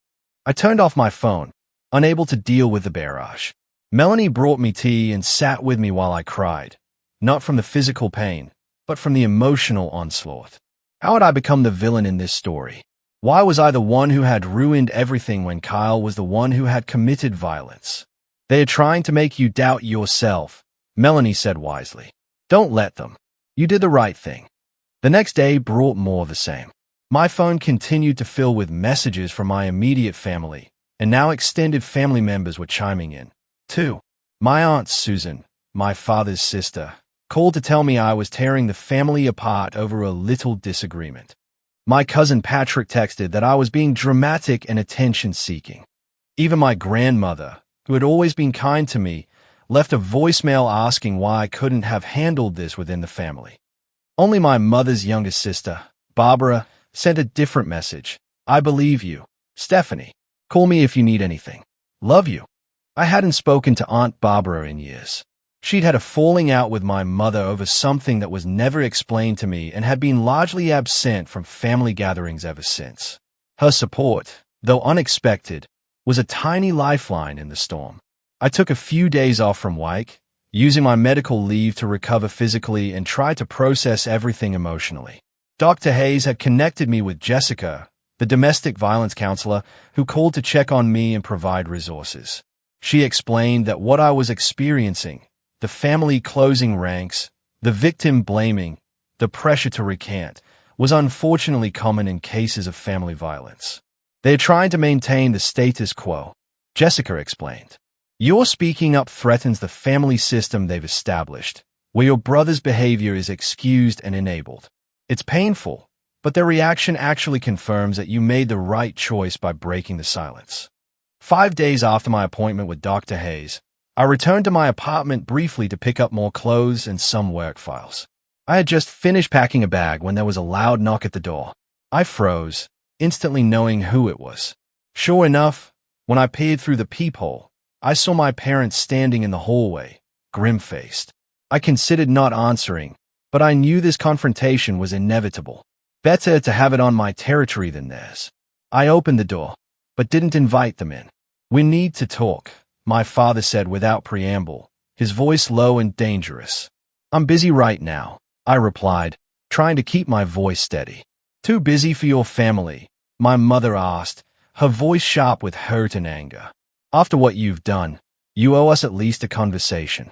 I turned off my phone, unable to deal with the barrage. Melanie brought me tea and sat with me while I cried, not from the physical pain, but from the emotional onslaught. How had I become the villain in this story? Why was I the one who had ruined everything when Kyle was the one who had committed violence? "They are trying to make you doubt yourself," Melanie said wisely. "Don't let them. You did the right thing." The next day brought more of the same. My phone continued to fill with messages from my immediate family, and now extended family members were chiming in, too. My aunt Susan, my father's sister, called to tell me I was tearing the family apart over a little disagreement. My cousin Patrick texted that I was being dramatic and attention-seeking. Even my grandmother, who had always been kind to me, left a voicemail asking why I couldn't have handled this within the family. Only my mother's younger sister, Barbara, sent a different message. "I believe you. Stephanie, call me if you need anything. Love you." I hadn't spoken to Aunt Barbara in years. She'd had a falling out with my mother over something that was never explained to me and had been largely absent from family gatherings ever since. Her support, though unexpected, was a tiny lifeline in the storm. I took a few days off from work, using my medical leave to recover physically and try to process everything emotionally. Dr. Hayes had connected me with Jessica, the domestic violence counselor, who called to check on me and provide resources. She explained that what I was experiencing, the family closing ranks, the victim blaming, the pressure to recant, was unfortunately common in cases of family violence. They are trying to maintain the status quo, Jessica explained. Your speaking up threatens the family system they've established, where your brother's behavior is excused and enabled. It's painful, but their reaction actually confirms that you made the right choice by breaking the silence. 5 days after my appointment with Dr. Hayes, I returned to my apartment briefly to pick up more clothes and some work files. I had just finished packing a bag when there was a loud knock at the door. I froze, instantly knowing who it was. Sure enough, when I peered through the peephole, I saw my parents standing in the hallway, grim-faced. I considered not answering, but I knew this confrontation was inevitable. Better to have it on my territory than theirs. I opened the door, but didn't invite them in. We need to talk, my father said without preamble, his voice low and dangerous. I'm busy right now, I replied, trying to keep my voice steady. Too busy for your family? My mother asked, her voice sharp with hurt and anger. After what you've done, you owe us at least a conversation.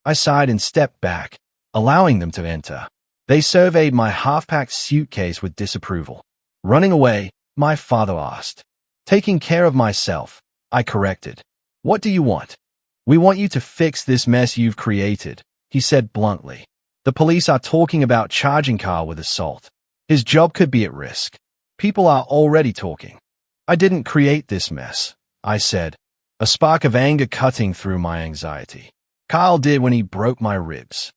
I sighed and stepped back, allowing them to enter. They surveyed my half-packed suitcase with disapproval. Running away, my father asked. Taking care of myself, I corrected. What do you want? We want you to fix this mess you've created, he said bluntly. The police are talking about charging Carl with assault. His job could be at risk. People are already talking. I didn't create this mess, I said, a spark of anger cutting through my anxiety. Carl did when he broke my ribs.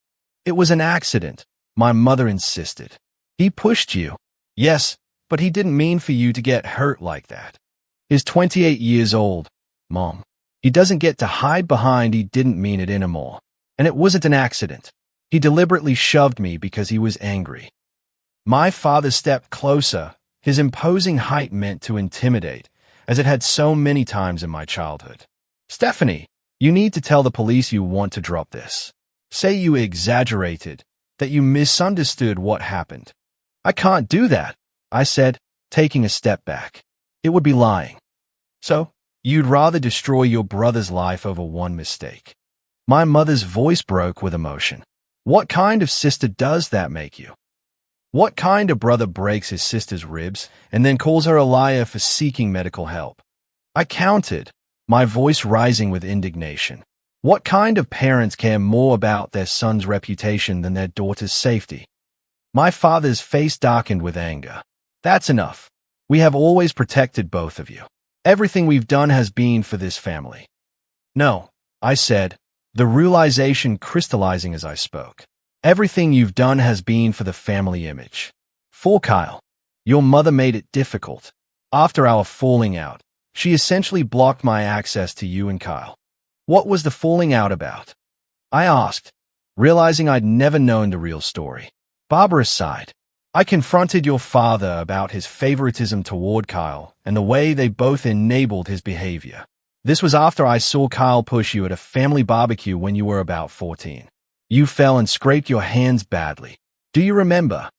It was an accident, my mother insisted. He pushed you. Yes, but he didn't mean for you to get hurt like that. He's 28 years old, Mom. He doesn't get to hide behind he didn't mean it anymore. And it wasn't an accident. He deliberately shoved me because he was angry. My father stepped closer, his imposing height meant to intimidate, as it had so many times in my childhood. Stephanie, you need to tell the police you want to drop this. Say you exaggerated, that you misunderstood what happened. I can't do that, I said, taking a step back. It would be lying. So, you'd rather destroy your brother's life over one mistake. My mother's voice broke with emotion. What kind of sister does that make you? What kind of brother breaks his sister's ribs and then calls her a liar for seeking medical help? I counted, my voice rising with indignation. What kind of parents care more about their son's reputation than their daughter's safety? My father's face darkened with anger. That's enough. We have always protected both of you. Everything we've done has been for this family. No, I said, the realization crystallizing as I spoke. Everything you've done has been for the family image. For Kyle. Your mother made it difficult. After our falling out, she essentially blocked my access to you and Kyle. What was the falling out about? I asked, realizing I'd never known the real story. Barbara sighed. I confronted your father about his favoritism toward Kyle and the way they both enabled his behavior. This was after I saw Kyle push you at a family barbecue when you were about 14. You fell and scraped your hands badly. Do you remember?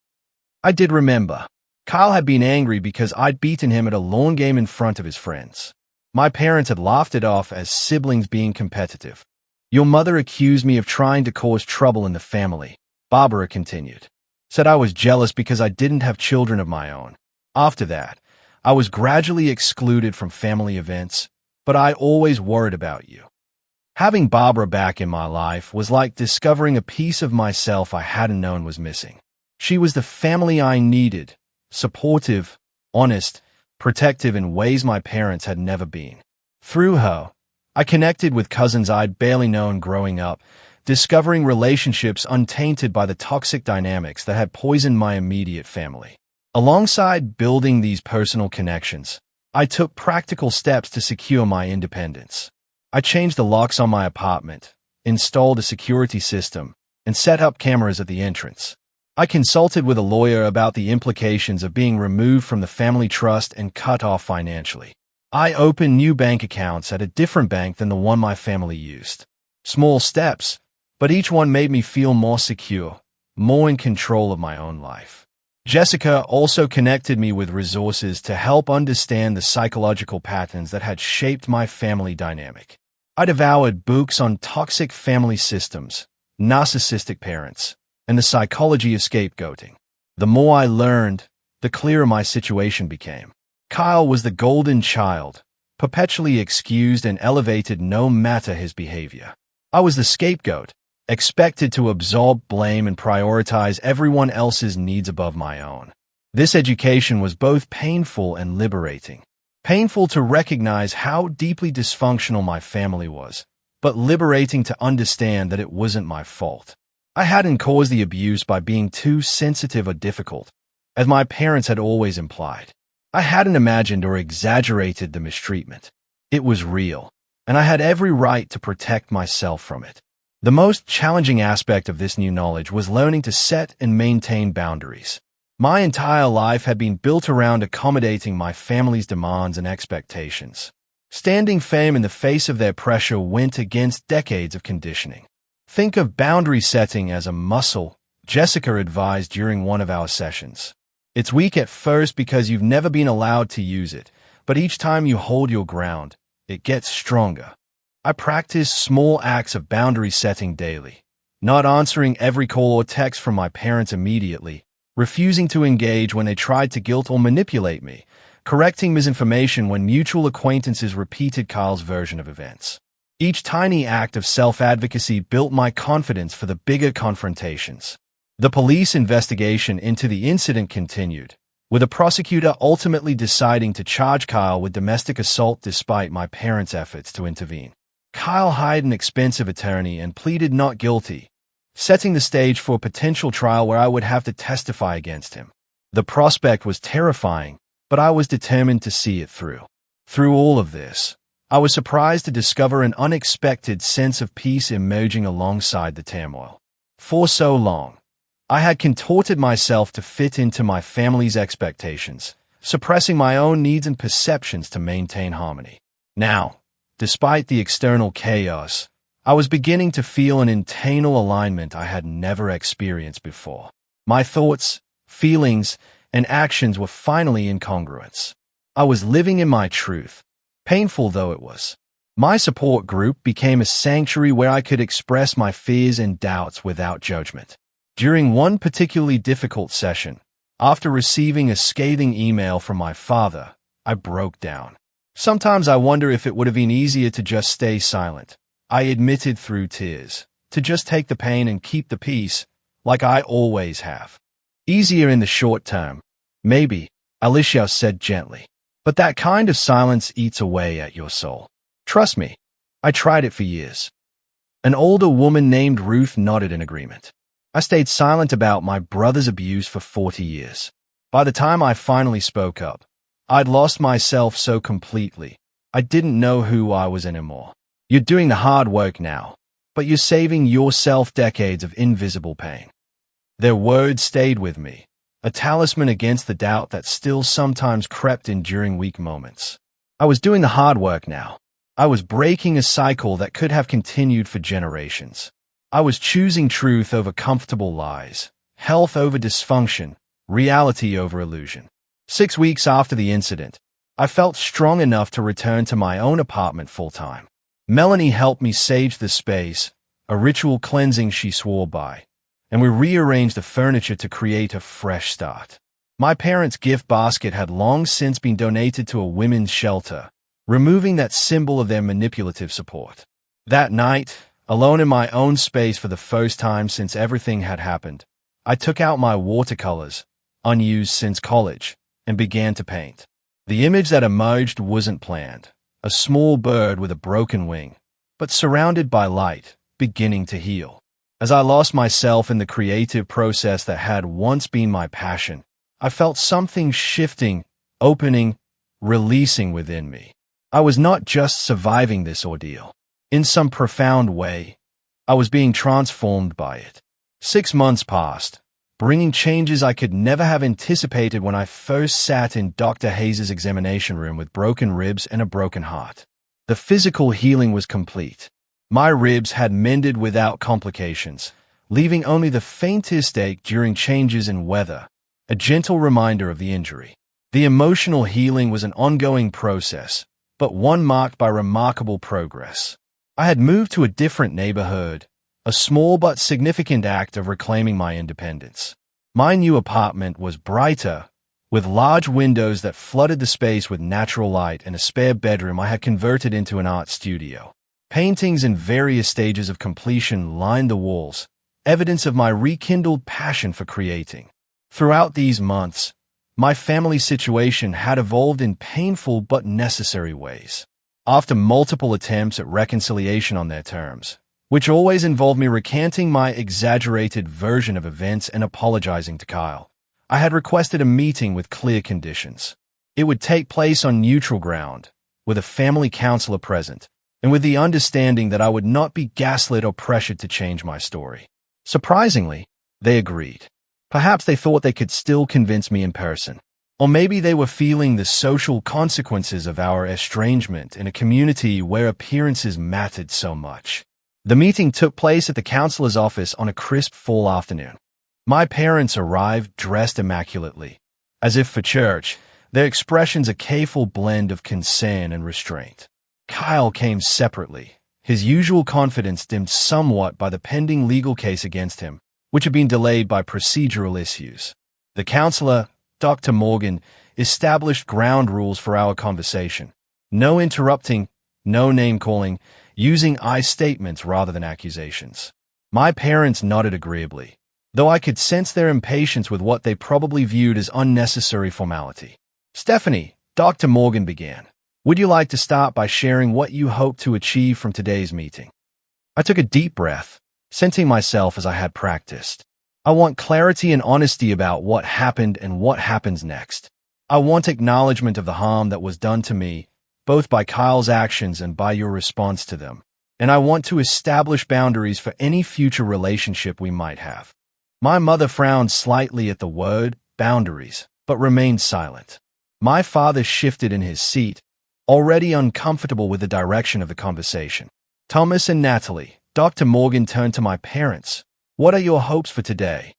I did remember. Kyle had been angry because I'd beaten him at a lawn game in front of his friends. My parents had laughed it off as siblings being competitive. Your mother accused me of trying to cause trouble in the family, Barbara continued. Said I was jealous because I didn't have children of my own. After that, I was gradually excluded from family events, but I always worried about you. Having Barbara back in my life was like discovering a piece of myself I hadn't known was missing. She was the family I needed, supportive, honest, protective in ways my parents had never been. Through her, I connected with cousins I'd barely known growing up, discovering relationships untainted by the toxic dynamics that had poisoned my immediate family. Alongside building these personal connections, I took practical steps to secure my independence. I changed the locks on my apartment, installed a security system, and set up cameras at the entrance. I consulted with a lawyer about the implications of being removed from the family trust and cut off financially. I opened new bank accounts at a different bank than the one my family used. Small steps, but each one made me feel more secure, more in control of my own life. Jessica also connected me with resources to help understand the psychological patterns that had shaped my family dynamic. I devoured books on toxic family systems, narcissistic parents, and the psychology of scapegoating. The more I learned, the clearer my situation became. Kyle was the golden child, perpetually excused and elevated no matter his behavior. I was the scapegoat, expected to absorb blame and prioritize everyone else's needs above my own. This education was both painful and liberating. Painful to recognize how deeply dysfunctional my family was, but liberating to understand that it wasn't my fault. I hadn't caused the abuse by being too sensitive or difficult, as my parents had always implied. I hadn't imagined or exaggerated the mistreatment. It was real, and I had every right to protect myself from it. The most challenging aspect of this new knowledge was learning to set and maintain boundaries. My entire life had been built around accommodating my family's demands and expectations. Standing firm in the face of their pressure went against decades of conditioning. Think of boundary setting as a muscle, Jessica advised during one of our sessions. It's weak at first because you've never been allowed to use it, but each time you hold your ground, it gets stronger. I practiced small acts of boundary setting daily, not answering every call or text from my parents immediately, refusing to engage when they tried to guilt or manipulate me, correcting misinformation when mutual acquaintances repeated Kyle's version of events. Each tiny act of self-advocacy built my confidence for the bigger confrontations. The police investigation into the incident continued, with a prosecutor ultimately deciding to charge Kyle with domestic assault despite my parents' efforts to intervene. Kyle hired an expensive attorney and pleaded not guilty, setting the stage for a potential trial where I would have to testify against him. The prospect was terrifying, but I was determined to see it through. Through all of this, I was surprised to discover an unexpected sense of peace emerging alongside the turmoil. For so long, I had contorted myself to fit into my family's expectations, suppressing my own needs and perceptions to maintain harmony. Now, despite the external chaos, I was beginning to feel an internal alignment I had never experienced before. My thoughts, feelings, and actions were finally in congruence. I was living in my truth, painful though it was. My support group became a sanctuary where I could express my fears and doubts without judgment. During one particularly difficult session, after receiving a scathing email from my father, I broke down. Sometimes I wonder if it would have been easier to just stay silent. I admitted through tears, to just take the pain and keep the peace, like I always have. Easier in the short term, maybe, Alicia said gently. But that kind of silence eats away at your soul. Trust me, I tried it for years. An older woman named Ruth nodded in agreement. I stayed silent about my brother's abuse for 40 years. By the time I finally spoke up, I'd lost myself so completely, I didn't know who I was anymore. You're doing the hard work now, but you're saving yourself decades of invisible pain. Their words stayed with me, a talisman against the doubt that still sometimes crept in during weak moments. I was doing the hard work now. I was breaking a cycle that could have continued for generations. I was choosing truth over comfortable lies, health over dysfunction, reality over illusion. 6 weeks after the incident, I felt strong enough to return to my own apartment full-time. Melanie helped me sage the space, a ritual cleansing she swore by, and we rearranged the furniture to create a fresh start. My parents' gift basket had long since been donated to a women's shelter, removing that symbol of their manipulative support. That night, alone in my own space for the first time since everything had happened, I took out my watercolors, unused since college, and began to paint. The image that emerged wasn't planned, a small bird with a broken wing, but surrounded by light, beginning to heal. As I lost myself in the creative process that had once been my passion, I felt something shifting, opening, releasing within me. I was not just surviving this ordeal. In some profound way, I was being transformed by it. 6 months passed, bringing changes I could never have anticipated when I first sat in Dr. Hayes' examination room with broken ribs and a broken heart. The physical healing was complete. My ribs had mended without complications, leaving only the faintest ache during changes in weather, a gentle reminder of the injury. The emotional healing was an ongoing process, but one marked by remarkable progress. I had moved to a different neighborhood, a small but significant act of reclaiming my independence. My new apartment was brighter, with large windows that flooded the space with natural light, and a spare bedroom I had converted into an art studio. Paintings in various stages of completion lined the walls, evidence of my rekindled passion for creating. Throughout these months, my family situation had evolved in painful but necessary ways. After multiple attempts at reconciliation on their terms, which always involved me recanting my exaggerated version of events and apologizing to Kyle, I had requested a meeting with clear conditions. It would take place on neutral ground, with a family counselor present, and with the understanding that I would not be gaslit or pressured to change my story. Surprisingly, they agreed. Perhaps they thought they could still convince me in person. Or maybe they were feeling the social consequences of our estrangement in a community where appearances mattered so much. The meeting took place at the counselor's office on a crisp fall afternoon. My parents arrived dressed immaculately. As if for church, their expressions a careful blend of concern and restraint. Kyle came separately, his usual confidence dimmed somewhat by the pending legal case against him, which had been delayed by procedural issues. The counselor, Dr. Morgan, established ground rules for our conversation. No interrupting, no name-calling, using I statements rather than accusations. My parents nodded agreeably, though I could sense their impatience with what they probably viewed as unnecessary formality. "Stephanie," Dr. Morgan began, "would you like to start by sharing what you hope to achieve from today's meeting?" I took a deep breath, centering myself as I had practiced. I want clarity and honesty about what happened and what happens next. I want acknowledgement of the harm that was done to me, both by Kyle's actions and by your response to them. And I want to establish boundaries for any future relationship we might have. My mother frowned slightly at the word boundaries, but remained silent. My father shifted in his seat, already uncomfortable with the direction of the conversation. "Thomas and Natalie," Dr. Morgan turned to my parents. "What are your hopes for today?"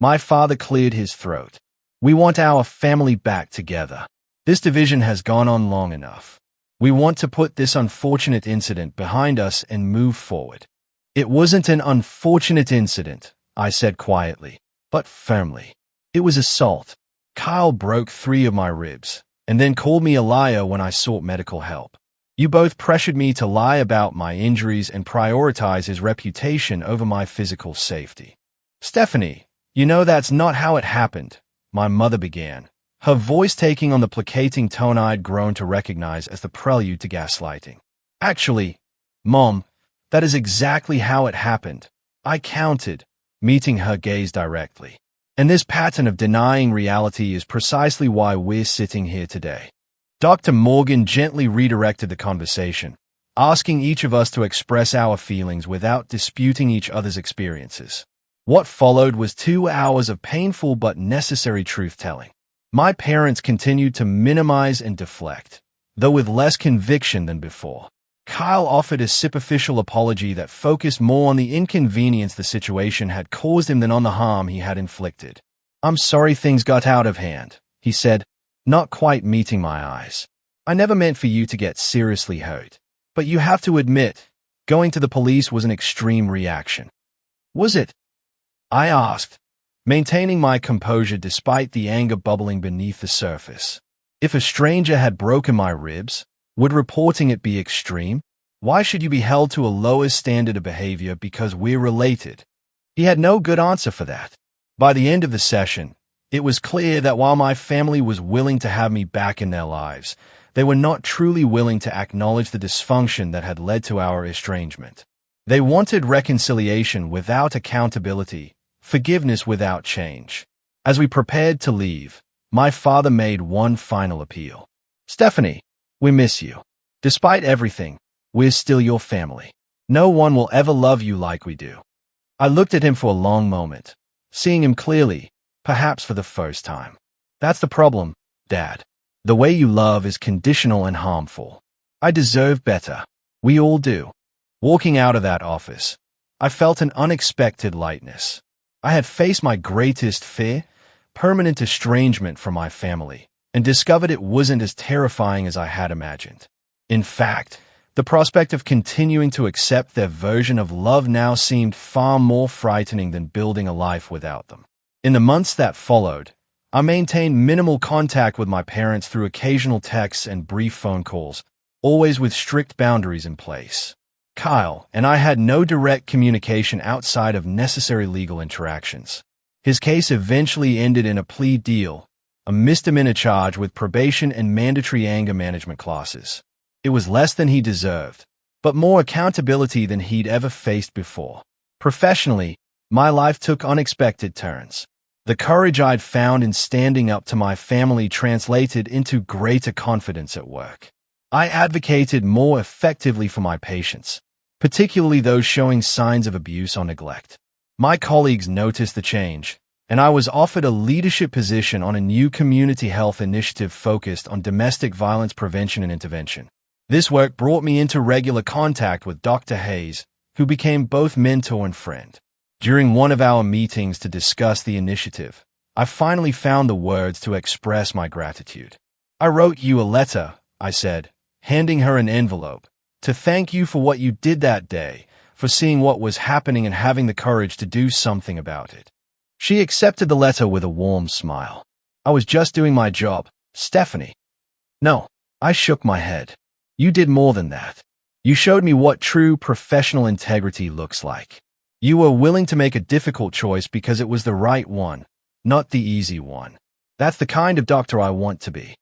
My father cleared his throat. "We want our family back together. This division has gone on long enough. We want to put this unfortunate incident behind us and move forward." "It wasn't an unfortunate incident," I said quietly, but firmly. "It was assault. Kyle broke 3 of my ribs, and then called me a liar when I sought medical help. You both pressured me to lie about my injuries and prioritize his reputation over my physical safety." "Stephanie, you know that's not how it happened," my mother began, her voice taking on the placating tone I'd grown to recognize as the prelude to gaslighting. "Actually, Mom, that is exactly how it happened," I countered, meeting her gaze directly. "And this pattern of denying reality is precisely why we're sitting here today." Dr. Morgan gently redirected the conversation, asking each of us to express our feelings without disputing each other's experiences. What followed was 2 hours of painful but necessary truth-telling. My parents continued to minimize and deflect, though with less conviction than before. Kyle offered a superficial apology that focused more on the inconvenience the situation had caused him than on the harm he had inflicted. "I'm sorry things got out of hand," he said, not quite meeting my eyes. "I never meant for you to get seriously hurt, but you have to admit, going to the police was an extreme reaction." "Was it?" I asked, maintaining my composure despite the anger bubbling beneath the surface. If a stranger had broken my ribs, would reporting it be extreme? Why should you be held to a lower standard of behavior because we're related? He had no good answer for that. By the end of the session, it was clear that while my family was willing to have me back in their lives, they were not truly willing to acknowledge the dysfunction that had led to our estrangement. They wanted reconciliation without accountability, forgiveness without change. As we prepared to leave, my father made one final appeal. "Stephanie, we miss you. Despite everything, we're still your family. No one will ever love you like we do." I looked at him for a long moment, seeing him clearly, perhaps for the first time. "That's the problem, Dad. The way you love is conditional and harmful. I deserve better. We all do. Walking out of that office, I felt an unexpected lightness. I had faced my greatest fear, permanent estrangement from my family, and discovered it wasn't as terrifying as I had imagined. In fact, the prospect of continuing to accept their version of love now seemed far more frightening than building a life without them. In the months that followed, I maintained minimal contact with my parents through occasional texts and brief phone calls, always with strict boundaries in place. Kyle and I had no direct communication outside of necessary legal interactions. His case eventually ended in a plea deal, a misdemeanor charge with probation and mandatory anger management classes. It was less than he deserved, but more accountability than he'd ever faced before. Professionally, my life took unexpected turns. The courage I'd found in standing up to my family translated into greater confidence at work. I advocated more effectively for my patients, particularly those showing signs of abuse or neglect. My colleagues noticed the change, and I was offered a leadership position on a new community health initiative focused on domestic violence prevention and intervention. This work brought me into regular contact with Dr. Hayes, who became both mentor and friend. During one of our meetings to discuss the initiative, I finally found the words to express my gratitude. "I wrote you a letter," I said, handing her an envelope, "to thank you for what you did that day, for seeing what was happening and having the courage to do something about it." She accepted the letter with a warm smile. "I was just doing my job, Stephanie." "No," I shook my head. "You did more than that. You showed me what true professional integrity looks like. You were willing to make a difficult choice because it was the right one, not the easy one. That's the kind of doctor I want to be."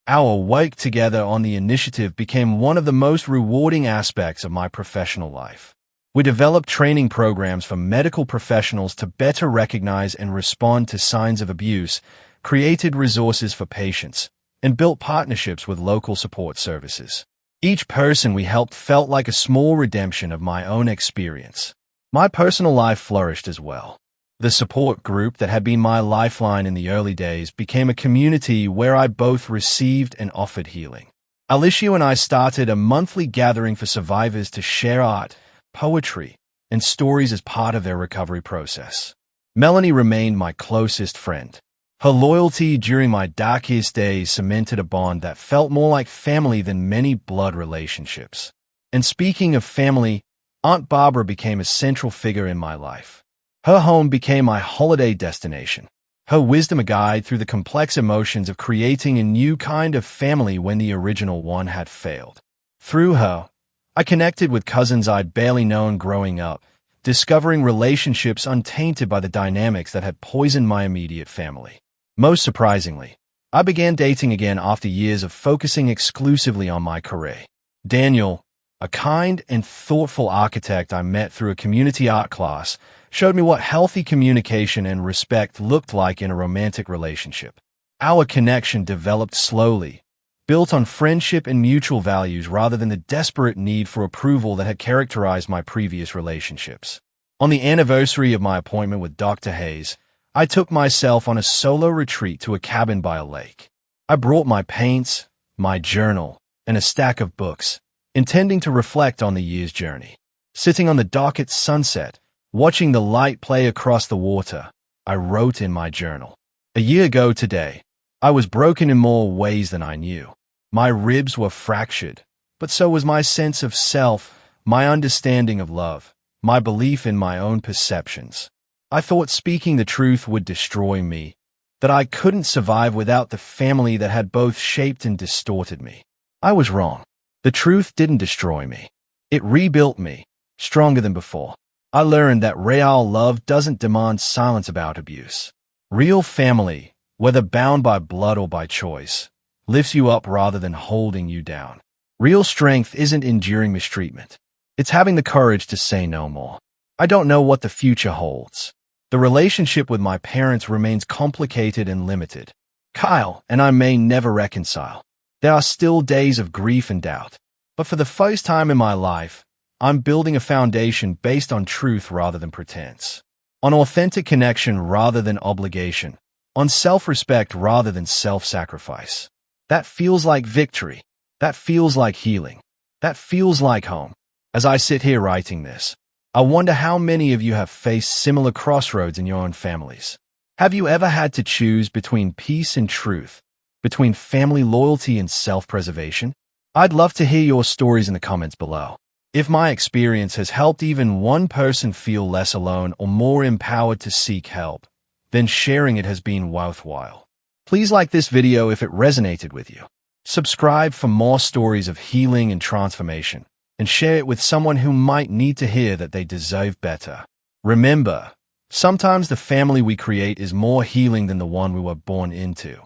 Our work together on the initiative became one of the most rewarding aspects of my professional life. We developed training programs for medical professionals to better recognize and respond to signs of abuse, created resources for patients, and built partnerships with local support services. Each person we helped felt like a small redemption of my own experience. My personal life flourished as well. The support group that had been my lifeline in the early days became a community where I both received and offered healing. Alicia and I started a monthly gathering for survivors to share art, poetry, and stories as part of their recovery process. Melanie remained my closest friend. Her loyalty during my darkest days cemented a bond that felt more like family than many blood relationships. And speaking of family, Aunt Barbara became a central figure in my life. Her home became my holiday destination, her wisdom a guide through the complex emotions of creating a new kind of family when the original one had failed. Through her, I connected with cousins I'd barely known growing up, discovering relationships untainted by the dynamics that had poisoned my immediate family. Most surprisingly, I began dating again after years of focusing exclusively on my career. Daniel, a kind and thoughtful architect I met through a community art class, showed me what healthy communication and respect looked like in a romantic relationship. Our connection developed slowly, built on friendship and mutual values rather than the desperate need for approval that had characterized my previous relationships. On the anniversary of my appointment with Dr. Hayes, I took myself on a solo retreat to a cabin by a lake. I brought my paints, my journal, and a stack of books, intending to reflect on the year's journey. Sitting on the dock at sunset, watching the light play across the water, I wrote in my journal. "A year ago today, I was broken in more ways than I knew. My ribs were fractured, but so was my sense of self, my understanding of love, my belief in my own perceptions. I thought speaking the truth would destroy me, that I couldn't survive without the family that had both shaped and distorted me. I was wrong. The truth didn't destroy me. It rebuilt me, stronger than before. I learned that real love doesn't demand silence about abuse. Real family, whether bound by blood or by choice, lifts you up rather than holding you down. Real strength isn't enduring mistreatment. It's having the courage to say no more. I don't know what the future holds. The relationship with my parents remains complicated and limited. Kyle and I may never reconcile. There are still days of grief and doubt. But for the first time in my life, I'm building a foundation based on truth rather than pretense. On authentic connection rather than obligation. On self-respect rather than self-sacrifice. That feels like victory. That feels like healing. That feels like home. As I sit here writing this, I wonder how many of you have faced similar crossroads in your own families. Have you ever had to choose between peace and truth, between family loyalty and self-preservation? I'd love to hear your stories in the comments below. If my experience has helped even one person feel less alone or more empowered to seek help, then sharing it has been worthwhile. Please like this video if it resonated with you. Subscribe for more stories of healing and transformation, and share it with someone who might need to hear that they deserve better. Remember, sometimes the family we create is more healing than the one we were born into.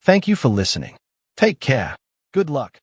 Thank you for listening. Take care. Good luck.